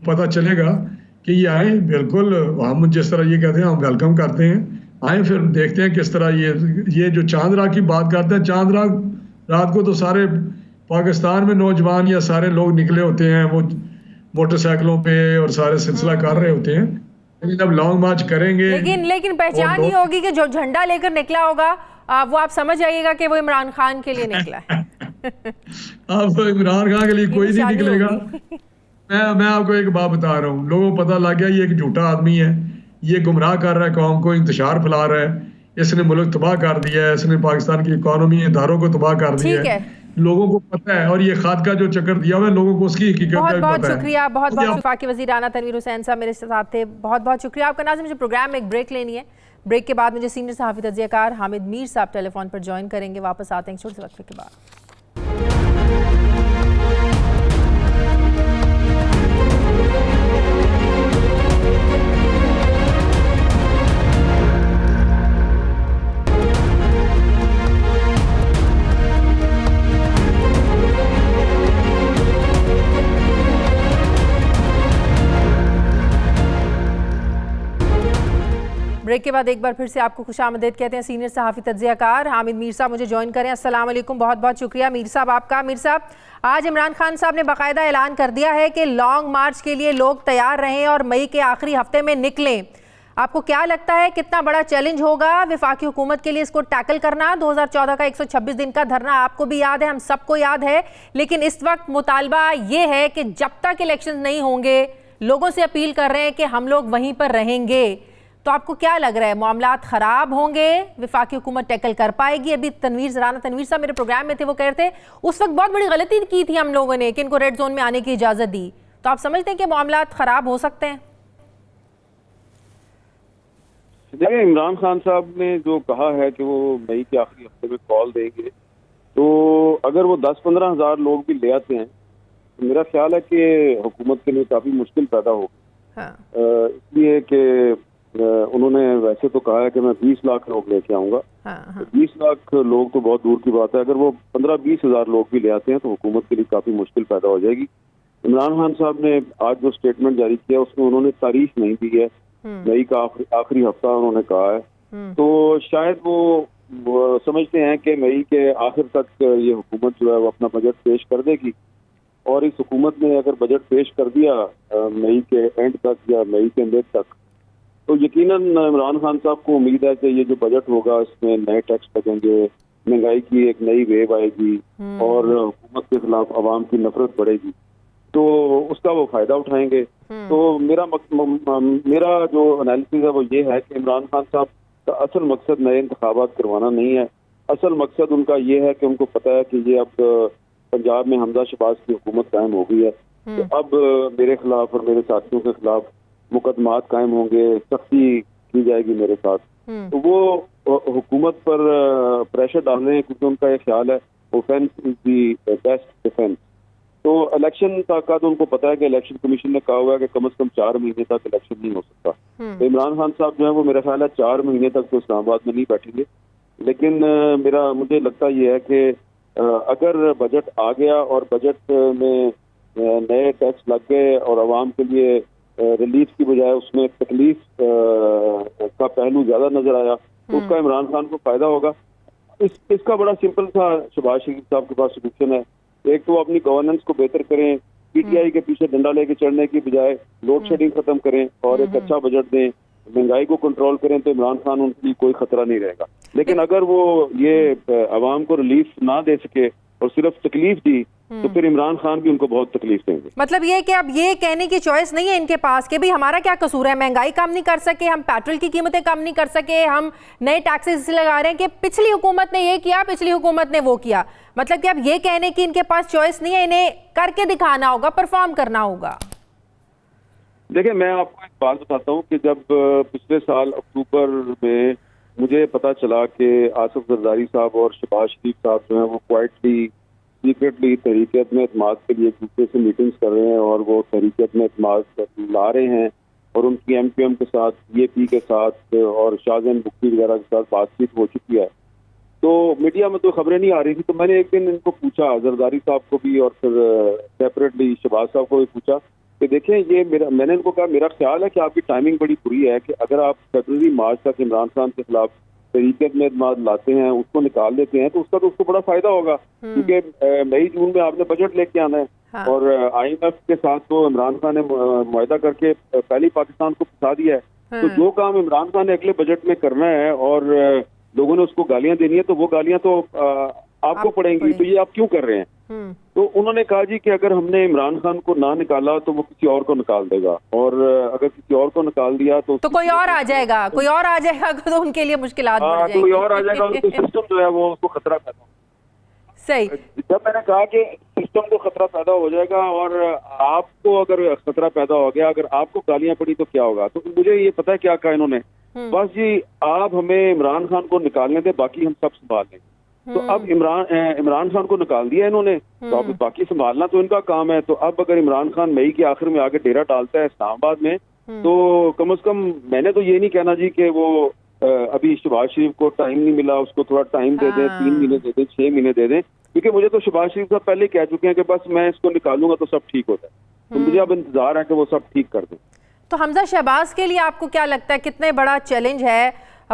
پتہ چلے گا کہ یہ آئیں، بالکل ہم جس طرح یہ کہتے ہیں ہم ویلکم کرتے ہیں، آئیں پھر دیکھتے ہیں کس طرح یہ جو چاند رات کی بات کرتے ہیں. چاند رات کو تو سارے پاکستان میں نوجوان یا سارے لوگ نکلے ہوتے ہیں، وہ موٹر سائیکلوں پہ اور سارے سلسلہ کر رہے ہوتے ہیں. لیکن جب لانگ مارچ کریں گے، لیکن پہچان یہ ہوگی کہ جو جھنڈا لے کر نکلا ہوگا وہ آپ سمجھ آئیے گا کہ وہ عمران خان کے لیے نکلا ہے. اب عمران خان کے لیے کوئی نہیں نکلے گا. میں آپ کو ایک بات بتا رہا ہوں، لوگوں کو پتہ لگ گیا یہ ایک جھوٹا آدمی ہے، یہ گمراہ کر رہا ہے قوم کو، انتشار پھیلا رہا ہے. اس نے ملک تباہ کر دیا ہے, اس نے پاکستان کی اکانومی اداروں کو تباہ کر دیا ہے. لوگوں کو پتہ ہے, اور یہ خاد کا جو چکر دیا ہوا ہے لوگوں کو اس کی حقیقت کا بھی پتہ ہے. بہت شکریہ, بہت وفاقی وزیر اعلیٰ تنویر حسین صاحب میرے ساتھ تھے. بہت بہت شکریہ آپ کا. ناظرین مجھے پروگرام میں ایک بریک لینی ہے. بریک کے بعد مجھے سینئر صحافی تجزیہ کار حامد میر صاحب ٹیلی فون پر جوائن کریں گے. واپس آتے ہیں چھوٹے سے وقفے کے بعد. بریک کے بعد ایک بار پھر سے آپ کو خوش آمدید کہتے ہیں. سینئر صحافی تجزیہ کار حامد میر صاحب مجھے جوائن کریں. السلام علیکم. بہت بہت شکریہ میر صاحب آپ کا. میر صاحب, آج عمران خان صاحب نے باقاعدہ اعلان کر دیا ہے کہ لانگ مارچ کے لیے لوگ تیار رہیں اور مئی کے آخری ہفتے میں نکلیں. آپ کو کیا لگتا ہے کتنا بڑا چیلنج ہوگا وفاقی حکومت کے لیے اس کو ٹیکل کرنا؟ 2014 کا 126 دن کا دھرنا آپ کو بھی یاد ہے, ہم سب کو یاد ہے, لیکن اس وقت مطالبہ یہ ہے کہ جب تک الیکشن نہیں ہوں گے, لوگوں سے اپیل کر رہے ہیں کہ ہم لوگ وہیں پر رہیں گے. تو آپ کو کیا لگ رہا ہے, معاملات خراب ہوں گے, وفاقی حکومت ٹیکل کر پائے گی؟ ابھی تنویر صاحب میرے پروگرام میں تھے, وہ کہہ رہے تھے اس وقت بہت بڑی غلطی کی تھی ہم لوگوں نے کہ ان کو ریڈ زون میں آنے کی اجازت دی. تو آپ سمجھتے ہیں کہ معاملات خراب ہو سکتے ہیں؟ دیکھیں, عمران خان صاحب نے جو کہا ہے کہ وہ مئی کے آخری ہفتے میں کال دیں گے, تو اگر وہ 10-15 ہزار لوگ بھی لے آتے ہیں تو میرا خیال ہے کہ حکومت کے لیے کافی مشکل پیدا ہوگی. اس لیے کہ انہوں نے ویسے تو کہا ہے کہ میں 20 لاکھ لوگ لے کے آؤں گا. 20 لاکھ لوگ تو بہت دور کی بات ہے. اگر وہ 15-20 ہزار لوگ بھی لے آتے ہیں تو حکومت کے لیے کافی مشکل پیدا ہو جائے گی. عمران خان صاحب نے آج جو اسٹیٹمنٹ جاری کیا اس میں انہوں نے تاریخ نہیں دی ہے, مئی کا آخری ہفتہ انہوں نے کہا ہے. تو شاید وہ سمجھتے ہیں کہ مئی کے آخر تک یہ حکومت جو ہے وہ اپنا بجٹ پیش کر دے گی, اور اس حکومت نے اگر بجٹ پیش کر دیا مئی کے اینڈ تک یا مئی کے مڈ تک, تو یقیناً عمران خان صاحب کو امید ہے کہ یہ جو بجٹ ہوگا اس میں نئے ٹیکس لگیں گے, مہنگائی کی ایک نئی ویو آئے گی اور حکومت کے خلاف عوام کی نفرت بڑھے گی, تو اس کا وہ فائدہ اٹھائیں گے. تو میرا جو انالیسز ہے وہ یہ ہے کہ عمران خان صاحب کا اصل مقصد نئے انتخابات کروانا نہیں ہے. اصل مقصد ان کا یہ ہے کہ ان کو پتہ ہے کہ یہ اب پنجاب میں حمزہ شہباز کی حکومت قائم ہو گئی ہے, تو اب میرے خلاف اور میرے ساتھیوں کے خلاف مقدمات قائم ہوں گے, سختی کی جائے گی میرے ساتھ. تو وہ حکومت پر پریشر ڈال رہے ہیں کیونکہ ان کا یہ خیال ہے offence is the best defence. تو الیکشن کا تو ان کو پتا ہے کہ الیکشن کمیشن نے کہا ہوا ہے کہ کم از کم 4 مہینے تک الیکشن نہیں ہو سکتا. تو عمران خان صاحب جو ہے وہ میرا خیال ہے 4 مہینے تک تو اسلام آباد میں نہیں بیٹھیں گے. لیکن مجھے لگتا یہ ہے کہ اگر بجٹ آ گیا اور بجٹ میں نئے ٹیکس لگ گئے اور عوام کے لیے ریلیف کی بجائے اس میں تکلیف کا پہلو زیادہ نظر آیا, تو اس کا عمران خان کو فائدہ ہوگا. اس کا بڑا سمپل تھا شہباز شریف صاحب کے پاس سولوشن ہے. ایک تو وہ اپنی گورننس کو بہتر کریں, پی ٹی آئی کے پیچھے ڈنڈا لے کے چڑھنے کی بجائے لوڈ شیڈنگ ختم کریں اور ایک اچھا بجٹ دیں, مہنگائی کو کنٹرول کریں, تو عمران خان ان کے لیے کوئی خطرہ نہیں رہے گا. لیکن اگر وہ یہ عوام کو ریلیف نہ دے سکے اور صرف تکلیف دی تو پھر عمران خان بھی ان کو بہت تکلیف دیں گے. مطلب یہ کہ اب یہ کہنے کی چوائس نہیں ہے ان کے پاس کہ بھی ہمارا کیا قصور ہے, مہنگائی کم نہیں کر سکے, ہم پیٹرول کی قیمتیں کم نہیں کر سکے, ہم نئے ٹیکسز لگا رہے ہیں کہ پچھلی حکومت نے یہ کیا, پچھلی حکومت نے وہ کیا. مطلب کہ اب یہ کہنے کی ان کے پاس چوائس نہیں ہے, انہیں کر کے دکھانا ہوگا, پرفارم کرنا ہوگا. دیکھیں, میں آپ کو ایک بات بتاتا ہوں کہ جب پچھلے سال اکتوبر میں مجھے پتا چلا کہ آصف زرداری صاحب اور شہباز شریف صاحب جو ہیں وہ کوائٹلی سیکرٹلی تحریک عدم اعتماد کے لیے ایک دوسرے سے میٹنگز کر رہے ہیں اور وہ تحریک عدم اعتماد لا رہے ہیں, اور ان کی ایم کیو ایم کے ساتھ, پی اے پی کے ساتھ اور شاہزین بخاری وغیرہ کے ساتھ بات چیت ہو چکی ہے. تو میڈیا میں تو خبریں نہیں آ رہی تھی, تو میں نے ایک دن ان کو پوچھا, زرداری صاحب کو بھی اور پھر سیپریٹلی شہباز صاحب کو بھی پوچھا کہ دیکھیں یہ میں نے ان کو کہا میرا خیال ہے کہ آپ کی ٹائمنگ بڑی بری ہے کہ اگر آپ فیبرری مارچ تک عمران خان کے خلاف تحریک میں اعتماد لاتے ہیں, اس کو نکال دیتے ہیں, تو اس کا تو اس کو بڑا فائدہ ہوگا, کیونکہ مئی جون میں آپ نے بجٹ لے کے آنا ہے. اور آئی ایم ایف کے ساتھ تو عمران خان نے معاہدہ کر کے پہلی پاکستان کو پھنسا دیا ہے. تو جو کام عمران خان نے اگلے بجٹ میں کرنا ہے اور لوگوں نے اس کو گالیاں دینی ہے, تو وہ گالیاں تو آپ کو پڑیں گی, تو یہ آپ کیوں کر رہے ہیں؟ تو انہوں نے کہا جی کہ اگر ہم نے عمران خان کو نہ نکالا تو وہ کسی اور کو نکال دے گا، اور اگر کسی اور کو نکال دیا تو کوئی اور آ جائے گا، کوئی اور آ جائے گا تو ان کے لیے مشکلات بڑھ جائیں گی، کوئی اور آ جائے گا، ان کو سسٹم جو ہے وہ اس کو خطرہ پیدا ہوگا۔ صحیح۔ جب میں نے کہا کہ سسٹم کو خطرہ پیدا ہو جائے گا اور آپ کو اگر خطرہ پیدا ہو گیا، اگر آپ کو گالیاں پڑی تو کیا ہوگا، تو مجھے یہ پتا ہے کیا کہا انہوں نے، بس جی آپ ہمیں عمران خان کو نکالنے دیں، باقی ہم سب سنبھال لیں گے۔ تو اب عمران خان کو نکال دیا انہوں نے، تو اب باقی سنبھالنا تو ان کا کام ہے۔ تو اب اگر عمران خان مئی کے آخر میں آگے ڈیرا ڈالتا ہے اسلام آباد میں، تو کم از کم میں نے تو یہ نہیں کہنا جی کہ وہ ابھی شہباز شریف کو ٹائم نہیں ملا، اس کو تھوڑا ٹائم دے دیں، 3 مہینے دے دیں، 6 مہینے دے دیں، کیونکہ مجھے تو شہباز شریف صاحب پہلے کہہ چکے ہیں کہ بس میں اس کو نکالوں گا تو سب ٹھیک ہوتا ہے، تو مجھے اب انتظار ہے کہ وہ سب ٹھیک کر دیں۔ تو حمزہ شہباز کے لیے آپ کو کیا لگتا ہے کتنے بڑا چیلنج ہے؟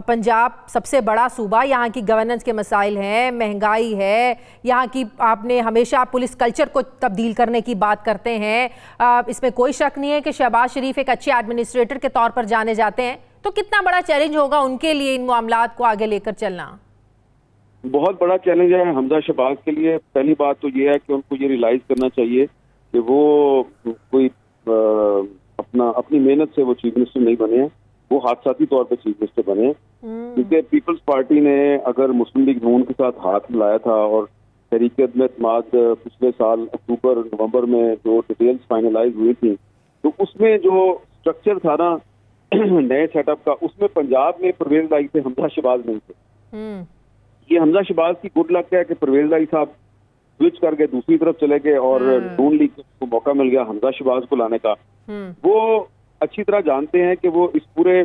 پنجاب سب سے بڑا صوبہ، یہاں کی گورننس کے مسائل ہیں، مہنگائی ہے، یہاں کی آپ نے ہمیشہ پولیس کلچر کو تبدیل کرنے کی بات کرتے ہیں، اس میں کوئی شک نہیں ہے کہ شہباز شریف ایک اچھے ایڈمنسٹریٹر کے طور پر جانے جاتے ہیں، تو کتنا بڑا چیلنج ہوگا ان کے لیے ان معاملات کو آگے لے کر چلنا؟ بہت بڑا چیلنج ہے حمزہ شہباز کے لیے۔ پہلی بات تو یہ ہے کہ ان کو یہ ریلائز کرنا چاہیے کہ وہ کوئی اپنی محنت سے وہ چیف منسٹر نہیں بنے ہیں، وہ حادثاتی طور پہ چیف منسٹر بنے ہیں، کیونکہ پیپلز پارٹی نے اگر مسلم لیگ نون کے ساتھ ہاتھ ملایا تھا اور تحریک عدم اعتماد پچھلے سال اکتوبر نومبر میں جو ڈیٹیلز فائنلائز ہوئی تھیں، تو اس میں جو اسٹرکچر تھا نا نئے سیٹ اپ کا، اس میں پنجاب میں پرویز لائی تھے، حمزہ شہباز نہیں تھے۔ یہ حمزہ شہباز کی گڈ لک ہے کہ پرویز لائی صاحب سوئچ کر کے دوسری طرف چلے گئے اور نون لیگ کو موقع مل گیا حمزہ شہباز کو لانے کا۔ وہ اچھی طرح جانتے ہیں کہ وہ اس پورے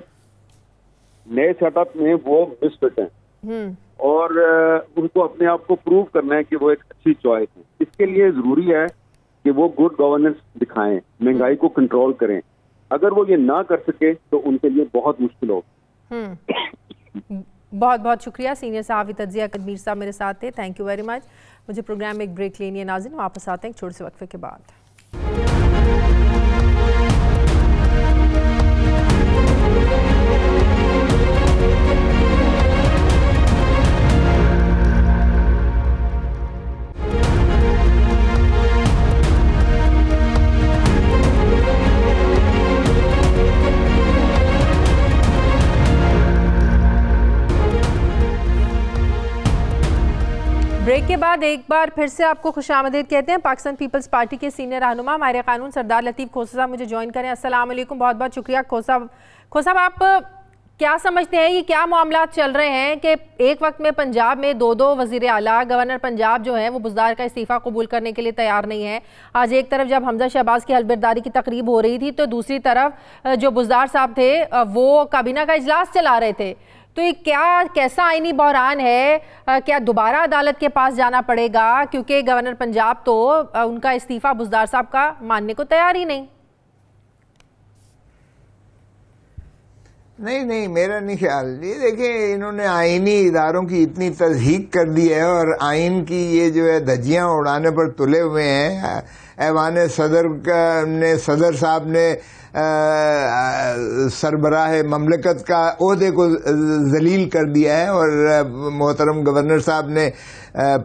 نئے سیٹ اپ میں وہ مس فٹ ہیں، اور ان کو اپنے آپ کو پروو کرنا ہے کہ وہ ایک اچھی چوائس ہے۔ اس کے لیے ضروری ہے کہ وہ گڈ گورننس دکھائیں، مہنگائی کو کنٹرول کریں۔ اگر وہ یہ نہ کر سکے تو ان کے لیے بہت مشکل ہو۔ بہت بہت شکریہ سینئر صحافی تجزیہ قدمیر صاحب میرے ساتھ تھے، تھینک یو ویری مچ۔ مجھے پروگرام میں ایک بریک لینی ہے ناظرین، واپس آتے ہیں ایک چھوٹے سے وقفے کے بعد۔ بریک کے بعد ایک بار پھر سے آپ کو خوش آمدید کہتے ہیں۔ پاکستان پیپلز پارٹی کے سینئر رہنما ماہر قانون سردار لطیف کھوسہ صاحب مجھے جوائن کریں۔ السلام علیکم، بہت بہت شکریہ کھوسہ صاحب۔ آپ کیا سمجھتے ہیں یہ کیا معاملات چل رہے ہیں کہ ایک وقت میں پنجاب میں 2 وزیر اعلیٰ، گورنر پنجاب جو ہیں وہ بزدار کا استعفیٰ قبول کرنے کے لیے تیار نہیں ہے۔ آج ایک طرف جب حمزہ شہباز کی حلف برداری کی تقریب ہو رہی تھی تو دوسری طرف جو بزدار صاحب تھے وہ کابینہ کا اجلاس چلا رہے تھے، تو یہ کیسا آئینی بحران ہے؟ کیا دوبارہ عدالت کے پاس جانا پڑے گا؟ کیونکہ گورنر پنجاب تو ان کا استعفیٰ بزدار صاحب کا ماننے کو تیار ہی نہیں۔ نہیں میرا نہیں خیال۔ یہ دیکھیں انہوں نے آئینی اداروں کی اتنی تضحیق کر دی ہے اور آئین کی یہ جو ہے دھجیاں اڑانے پر تلے ہوئے ہیں۔ ایوان صدر نے صدر صاحب نے سربراہ مملکت کا عہدے کو ذلیل کر دیا ہے، اور محترم گورنر صاحب نے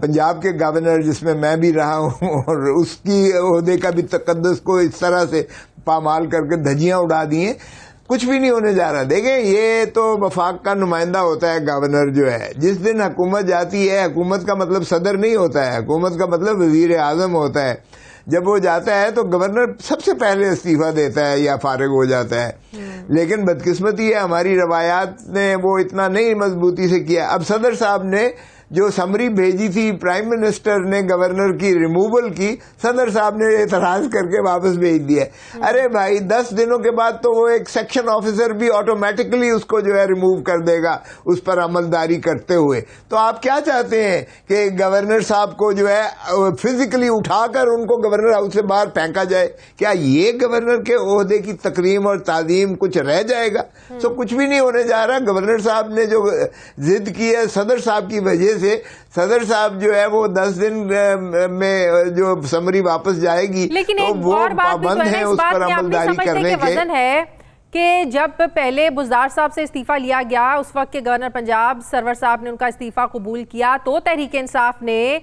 پنجاب کے گورنر جس میں میں بھی رہا ہوں اور اس کی عہدے کا بھی تقدس کو اس طرح سے پامال کر کے دھجیاں اڑا دی ہیں۔ کچھ بھی نہیں ہونے جا رہا۔ دیکھیں یہ تو وفاق کا نمائندہ ہوتا ہے گورنر جو ہے، جس دن حکومت جاتی ہے، حکومت کا مطلب صدر نہیں ہوتا ہے، حکومت کا مطلب وزیر اعظم ہوتا ہے۔ جب وہ جاتا ہے تو گورنر سب سے پہلے استعفیٰ دیتا ہے یا فارغ ہو جاتا ہے، لیکن بدقسمتی ہے ہماری روایات نے وہ اتنا نہیں مضبوطی سے کیا۔ اب صدر صاحب نے جو سمری بھیجی تھی پرائم منسٹر نے گورنر کی ریموول کی، صدر صاحب نے اعتراض کر کے واپس بھیج دیا۔ ارے بھائی 10 دنوں کے بعد تو وہ ایک سیکشن آفیسر بھی آٹومیٹکلی اس کو جو ہے ریموو کر دے گا اس پر عملداری کرتے ہوئے۔ تو آپ کیا چاہتے ہیں کہ گورنر صاحب کو جو ہے فزیکلی اٹھا کر ان کو گورنر ہاؤس سے باہر پھینکا جائے؟ کیا یہ گورنر کے عہدے کی تکریم اور تعظیم کچھ رہ جائے گا؟ تو کچھ بھی نہیں ہونے جا رہا۔ گورنر صاحب نے جو ضد کی ہے صدر صاحب کی وجہ سے، صدر صاحب جو ہے وہ 10 دن میں جو سمری واپس جائے گی، لیکن تو ایک وہ اور بات بھی تو پابند ہے ہیں اس اس بات پر میں، آپ نہیں عملداری سمجھتے کرنے کہ کے۔ وزن ہے کہ جب پہلے بزدار صاحب سے استعفیٰ لیا گیا، اس وقت کے گورنر پنجاب سرور صاحب نے ان کا استعفیٰ قبول کیا تو تحریک انصاف نے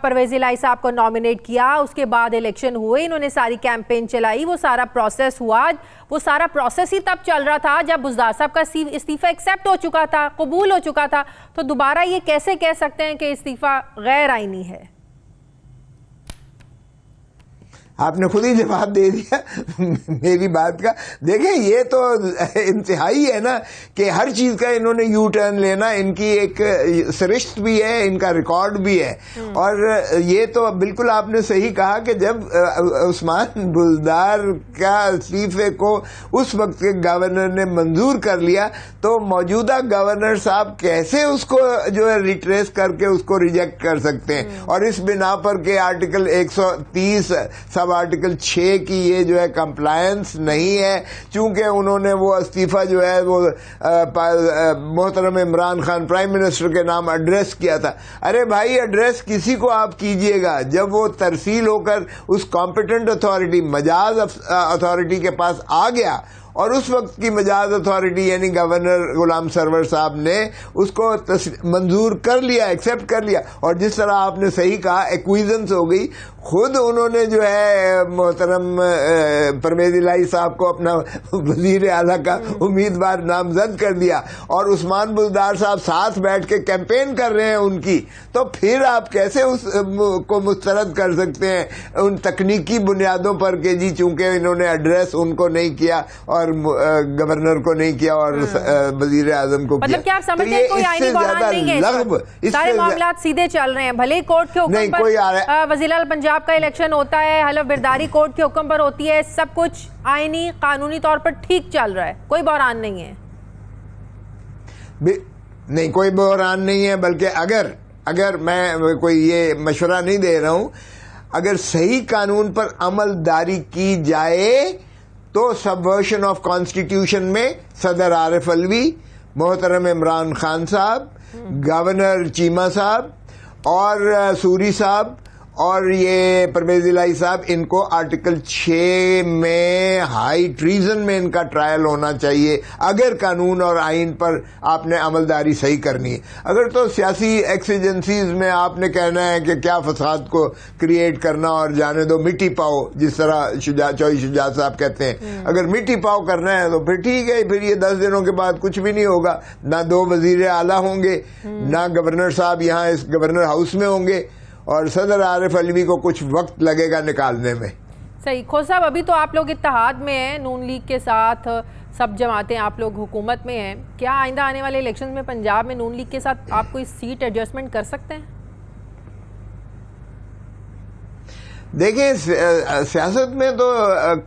پرویز الہی صاحب کو نامنیٹ کیا، اس کے بعد الیکشن ہوئے، انہوں نے ساری کیمپین چلائی، وہ سارا پروسیس ہوا. وہ سارا پروسیس ہی تب چل رہا تھا جب بزدار صاحب کا استعفیٰ ایکسیپٹ ہو چکا تھا، قبول ہو چکا تھا. تو دوبارہ یہ کیسے کہہ سکتے ہیں کہ استعفیٰ غیر آئینی ہے؟ آپ نے خود ہی جواب دے دیا میری بات کا. دیکھیں یہ تو انتہائی ہے نا کہ ہر چیز کا انہوں نے یو ٹرن لینا، ان کی ایک سرشت بھی ہے، ان کا ریکارڈ بھی ہے. اور یہ تو بالکل آپ نے صحیح کہا کہ جب عثمان بزدار کا استعفے کو اس وقت کے گورنر نے منظور کر لیا تو موجودہ گورنر صاحب کیسے اس کو جو ہے ریٹریس کر کے اس کو ریجیکٹ کر سکتے ہیں؟ اور اس بنا پر کہ آرٹیکل 130 آرٹیکل 6 کی یہ جو ہے کمپلائنس نہیں ہے، چونکہ انہوں نے وہ استعفیٰ جو ہے وہ محترم عمران خان پرائم منسٹر کے نام ایڈریس کیا تھا. ارے بھائی ایڈریس کسی کو آپ کیجئے گا جب وہ ترسیل ہو کر اس کمپیٹنٹ اتھارٹی مجاز اتھارٹی کے پاس آ گیا، اور اس وقت کی مجاز اتھارٹی یعنی گورنر غلام سرور صاحب نے اس کو منظور کر لیا، ایکسیپٹ کر لیا. اور جس طرح آپ نے صحیح کہا ایکویزنس ہو گئی، خود انہوں نے جو ہے محترم پرویز الہی صاحب کو اپنا وزیر اعلیٰ کا امیدوار نامزد کر دیا، اور عثمان بزدار صاحب ساتھ بیٹھ کے کیمپین کر رہے ہیں ان کی. تو پھر آپ کیسے اس کو مسترد کر سکتے ہیں ان تکنیکی بنیادوں پر کہ جی چونکہ انہوں نے ایڈریس ان کو نہیں کیا اور گورنر کو نہیں کیا اور وزیر اعظم کو کیا؟ مطلب کیا آپ سمجھتے ہیں کوئی آئینی بحران نہیں ہے؟ سارے معاملات سیدھے چل رہے ہیں، بھلے کورٹ کے حکم پر وزیر اعلیٰ پنجاب کا الیکشن ہوتا ہے، حلف برداری کورٹ کے حکم پر ہوتی ہے، سب کچھ آئینی قانونی طور پر ٹھیک چل رہا ہے، کوئی بحران نہیں ہے؟ نہیں کوئی بحران نہیں ہے، بلکہ اگر میں کوئی یہ مشورہ نہیں دے رہا ہوں، اگر صحیح قانون پر عمل داری کی جائے تو سبورشن آف کانسٹیٹیوشن میں صدر عارف علوی، محترم عمران خان صاحب، گورنر چیمہ صاحب اور سوری صاحب اور یہ پرویز الہی صاحب، ان کو آرٹیکل 6 میں ہائی ٹریزن میں ان کا ٹرائل ہونا چاہیے اگر قانون اور آئین پر آپ نے عملداری صحیح کرنی ہے. اگر تو سیاسی ایکسیجنسیز میں آپ نے کہنا ہے کہ کیا فساد کو کریٹ کرنا اور جانے دو مٹی پاؤ، جس طرح چوہی شجاعت صاحب کہتے ہیں، اگر مٹی پاؤ کرنا ہے تو پھر ٹھیک ہے، پھر یہ 10 دنوں کے بعد کچھ بھی نہیں ہوگا، نہ 2 وزیر اعلیٰ ہوں گے، نہ گورنر صاحب یہاں اس گورنر ہاؤس میں ہوں گے، اور صدر عارف علوی کو کچھ وقت لگے گا نکالنے میں. صحیح. کھوس صاحب ابھی تو آپ لوگ اتحاد میں ہیں، نون لیگ کے ساتھ سب جماعتیں، آپ لوگ حکومت میں ہیں، کیا آئندہ آنے والے الیکشن میں پنجاب میں نون لیگ کے ساتھ آپ کوئی سیٹ ایڈجسٹمنٹ کر سکتے ہیں؟ دیکھیں سیاست میں تو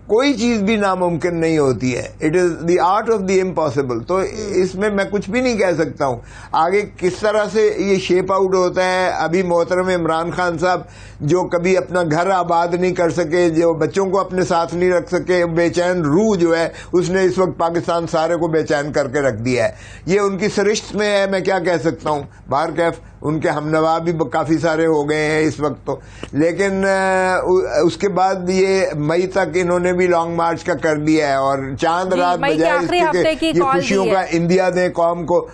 کوئی چیز بھی ناممکن نہیں ہوتی ہے، it is the art of the impossible. تو اس میں بکچھ بھی نہیں کہہ سکتا ہوں آگے کس طرح سے یہ شیپ آؤٹ ہوتا ہے. ابھی محترم عمران خان صاحب جو کبھی اپنا گھر آباد نہیں کر سکے، جو بچوں کو اپنے ساتھ نہیں رکھ سکے، بے چین روح جو ہے اس نے اس وقت پاکستان سارے کو بے چین کر کے رکھ دیا ہے. یہ ان کی سرشت میں ہے، میں کیا کہہ سکتا ہوں. باہر کیف ان کے ہم نوا بھی کافی سارے ہو گئے ہیں اس وقت تو، لیکن اس کے بعد یہ مئی تک انہوں نے بھی لانگ مارچ کا کر دیا ہے، اور چاند رات بجائے اس کے کہ یہ خوشیوں کا اندیا دیں قوم کو.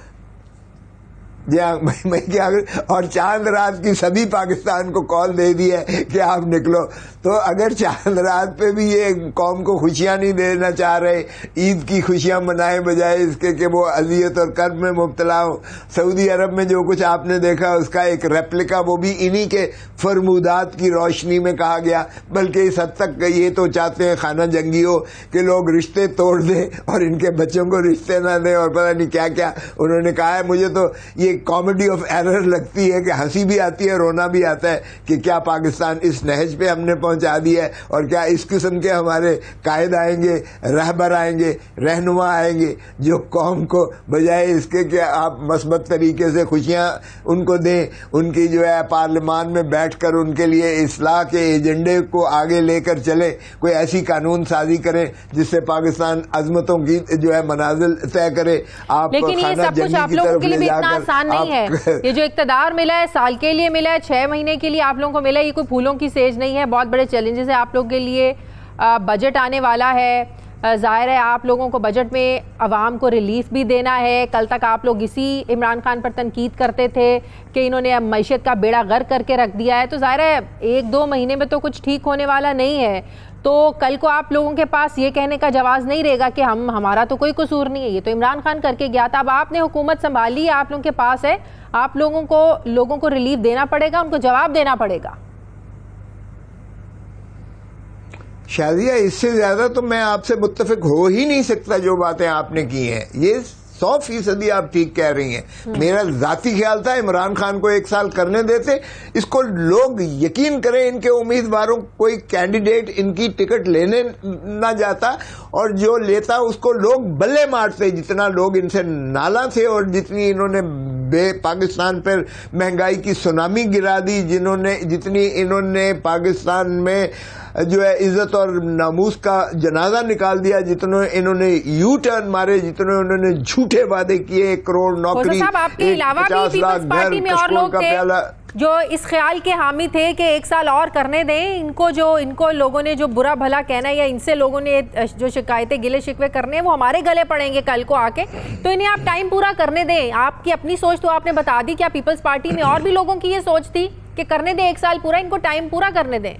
جی ہاں، مئی کے آخر اور چاند رات کی سبھی پاکستان کو کال دے دی ہے کہ آپ نکلو. تو اگر چاند رات پہ بھی یہ قوم کو خوشیاں نہیں دینا چاہ رہے، عید کی خوشیاں منائے بجائے اس کے کہ وہ اذیت اور کرب میں مبتلا ہوں. سعودی عرب میں جو کچھ آپ نے دیکھا اس کا ایک ریپلیکا وہ بھی انہی کے فرمودات کی روشنی میں کہا گیا. بلکہ اس حد تک یہ تو چاہتے ہیں خانہ جنگی ہو کہ لوگ رشتے توڑ دیں اور ان کے بچوں کو رشتے نہ دیں اور پتہ نہیں کیا کیا انہوں نے کہا ہے. مجھے تو یہ کامیڈی آف ایرر لگتی ہے کہ ہنسی بھی آتی ہے، رونا بھی آتا ہے کہ کیا پاکستان اس نہج پہ ہم نے پہنچا دیا ہے، اور کیا اس قسم کے ہمارے قائد آئیں گے، رہبر آئیں گے، رہنما آئیں گے جو قوم کو بجائے اس کے کہ آپ مثبت طریقے سے خوشیاں ان کو دیں، ان کی جو ہے پارلیمان میں بیٹھ کر ان کے لیے اصلاح کے ایجنڈے کو آگے لے کر چلیں، کوئی ایسی قانون سازی کریں جس سے پاکستان عظمتوں کی جو ہے منازل طے کرے. آپ لیکن یہ سب کچھ آپ لوگوں کے لیے بھی اتنا آسان نہیں ہے. یہ جو اقتدار ملا ہے سال کے لیے ملا ہے، 6 مہینے کے لیے آپ لوگوں کو ملا ہے، یہ کوئی پھولوں کی سیج نہیں ہے. بہت بڑے چیلنجز ہیں آپ لوگ کے لیے. بجٹ آنے والا ہے، ظاہر ہے آپ لوگوں کو بجٹ میں عوام کو ریلیف بھی دینا ہے. کل تک آپ لوگ اسی عمران خان پر تنقید کرتے تھے کہ انہوں نے اب معیشت کا بیڑا غرق کر کے رکھ دیا ہے, تو ظاہر ہے 1-2 مہینے میں تو کچھ ٹھیک ہونے والا نہیں ہے. تو کل کو آپ لوگوں کے پاس یہ کہنے کا جواز نہیں رہے گا کہ ہمارا تو کوئی قصور نہیں ہے, یہ تو عمران خان کر کے گیا تھا. اب آپ نے حکومت سنبھالی ہے, آپ لوگوں کے پاس ہے, آپ لوگوں کو ریلیف دینا پڑے گا, ان کو جواب دینا پڑے گا. شازیہ اس سے زیادہ تو میں آپ سے متفق ہو ہی نہیں سکتا. جو باتیں آپ نے کی ہیں یہ 100% آپ ٹھیک کہہ رہی ہیں. میرا ذاتی خیال تھا عمران خان کو 1 سال کرنے دیتے, اس کو لوگ یقین کریں ان کے امیدواروں کوئی کینڈیڈیٹ ان کی ٹکٹ لینے نہ جاتا, اور جو لیتا اس کو لوگ بلے مارتے. جتنا لوگ ان سے نالا تھے اور جتنی انہوں نے پاکستان پر مہنگائی کی سونامی گرا دی, جتنی انہوں نے پاکستان میں جو ہے عزت اور ناموس کا جنازہ نکال دیا, جتنے انہوں نے یو ٹرن مارے, جتنے انہوں نے جھوٹے وعدے کیے, 1 کروڑ نوکری, آپ کے علاوہ بھی 50 لاکھ پیپلز پارٹی میں اور لوگ تھے جو اس خیال کے حامی تھے کہ 1 سال اور کرنے دیں ان کو لوگوں نے جو برا بھلا کہنا ہے یا ان سے لوگوں نے جو شکایتیں گلے شکوے کرنے ہیں وہ ہمارے گلے پڑیں گے کل کو آ کے, تو انہیں آپ ٹائم پورا کرنے دیں. آپ کی اپنی سوچ تو آپ نے بتا دی, کیا پیپلز پارٹی میں اور بھی لوگوں کی یہ سوچ تھی کہ کرنے دیں 1 سال پورا, ان کو ٹائم پورا کرنے دیں؟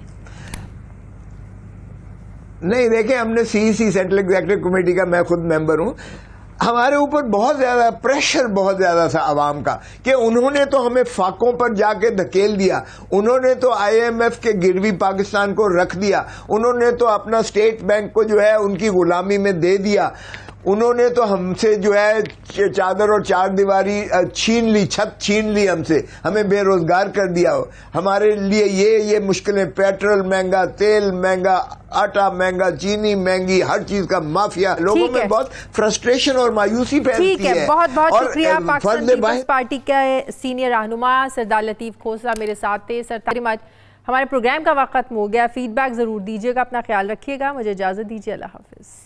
نہیں دیکھیں, ہم نے CEC سینٹرل ایگزیکٹو کمیٹی کا میں خود ممبر ہوں, ہمارے اوپر بہت زیادہ پریشر بہت زیادہ تھا عوام کا کہ انہوں نے تو ہمیں فاقوں پر جا کے دھکیل دیا, انہوں نے تو IMF کے گروی پاکستان کو رکھ دیا, انہوں نے تو اپنا اسٹیٹ بینک کو جو ہے ان کی غلامی میں دے دیا, انہوں نے تو ہم سے جو ہے چادر اور 4 دیواری چھین لی, چھت چھین لی ہم سے, ہمیں بے روزگار کر دیا. ہمارے لیے یہ مشکلیں, پیٹرول مہنگا, تیل مہنگا, آٹا مہنگا, چینی مہنگی, ہر چیز کا مافیا. لوگوں میں بہت فرسٹریشن اور مایوسی پھیلتی ہے. بہت بہت شکریہ. پاکستان پیپلز پارٹی کے سینئر رہنما سردار لطیف کھوسہ میرے ساتھ تھے. سر ہمارے پروگرام کا وقت ختم ہو گیا. فیڈ بیک ضرور دیجیے گا, اپنا خیال رکھیے گا. مجھے اجازت دیجیے, اللہ حافظ.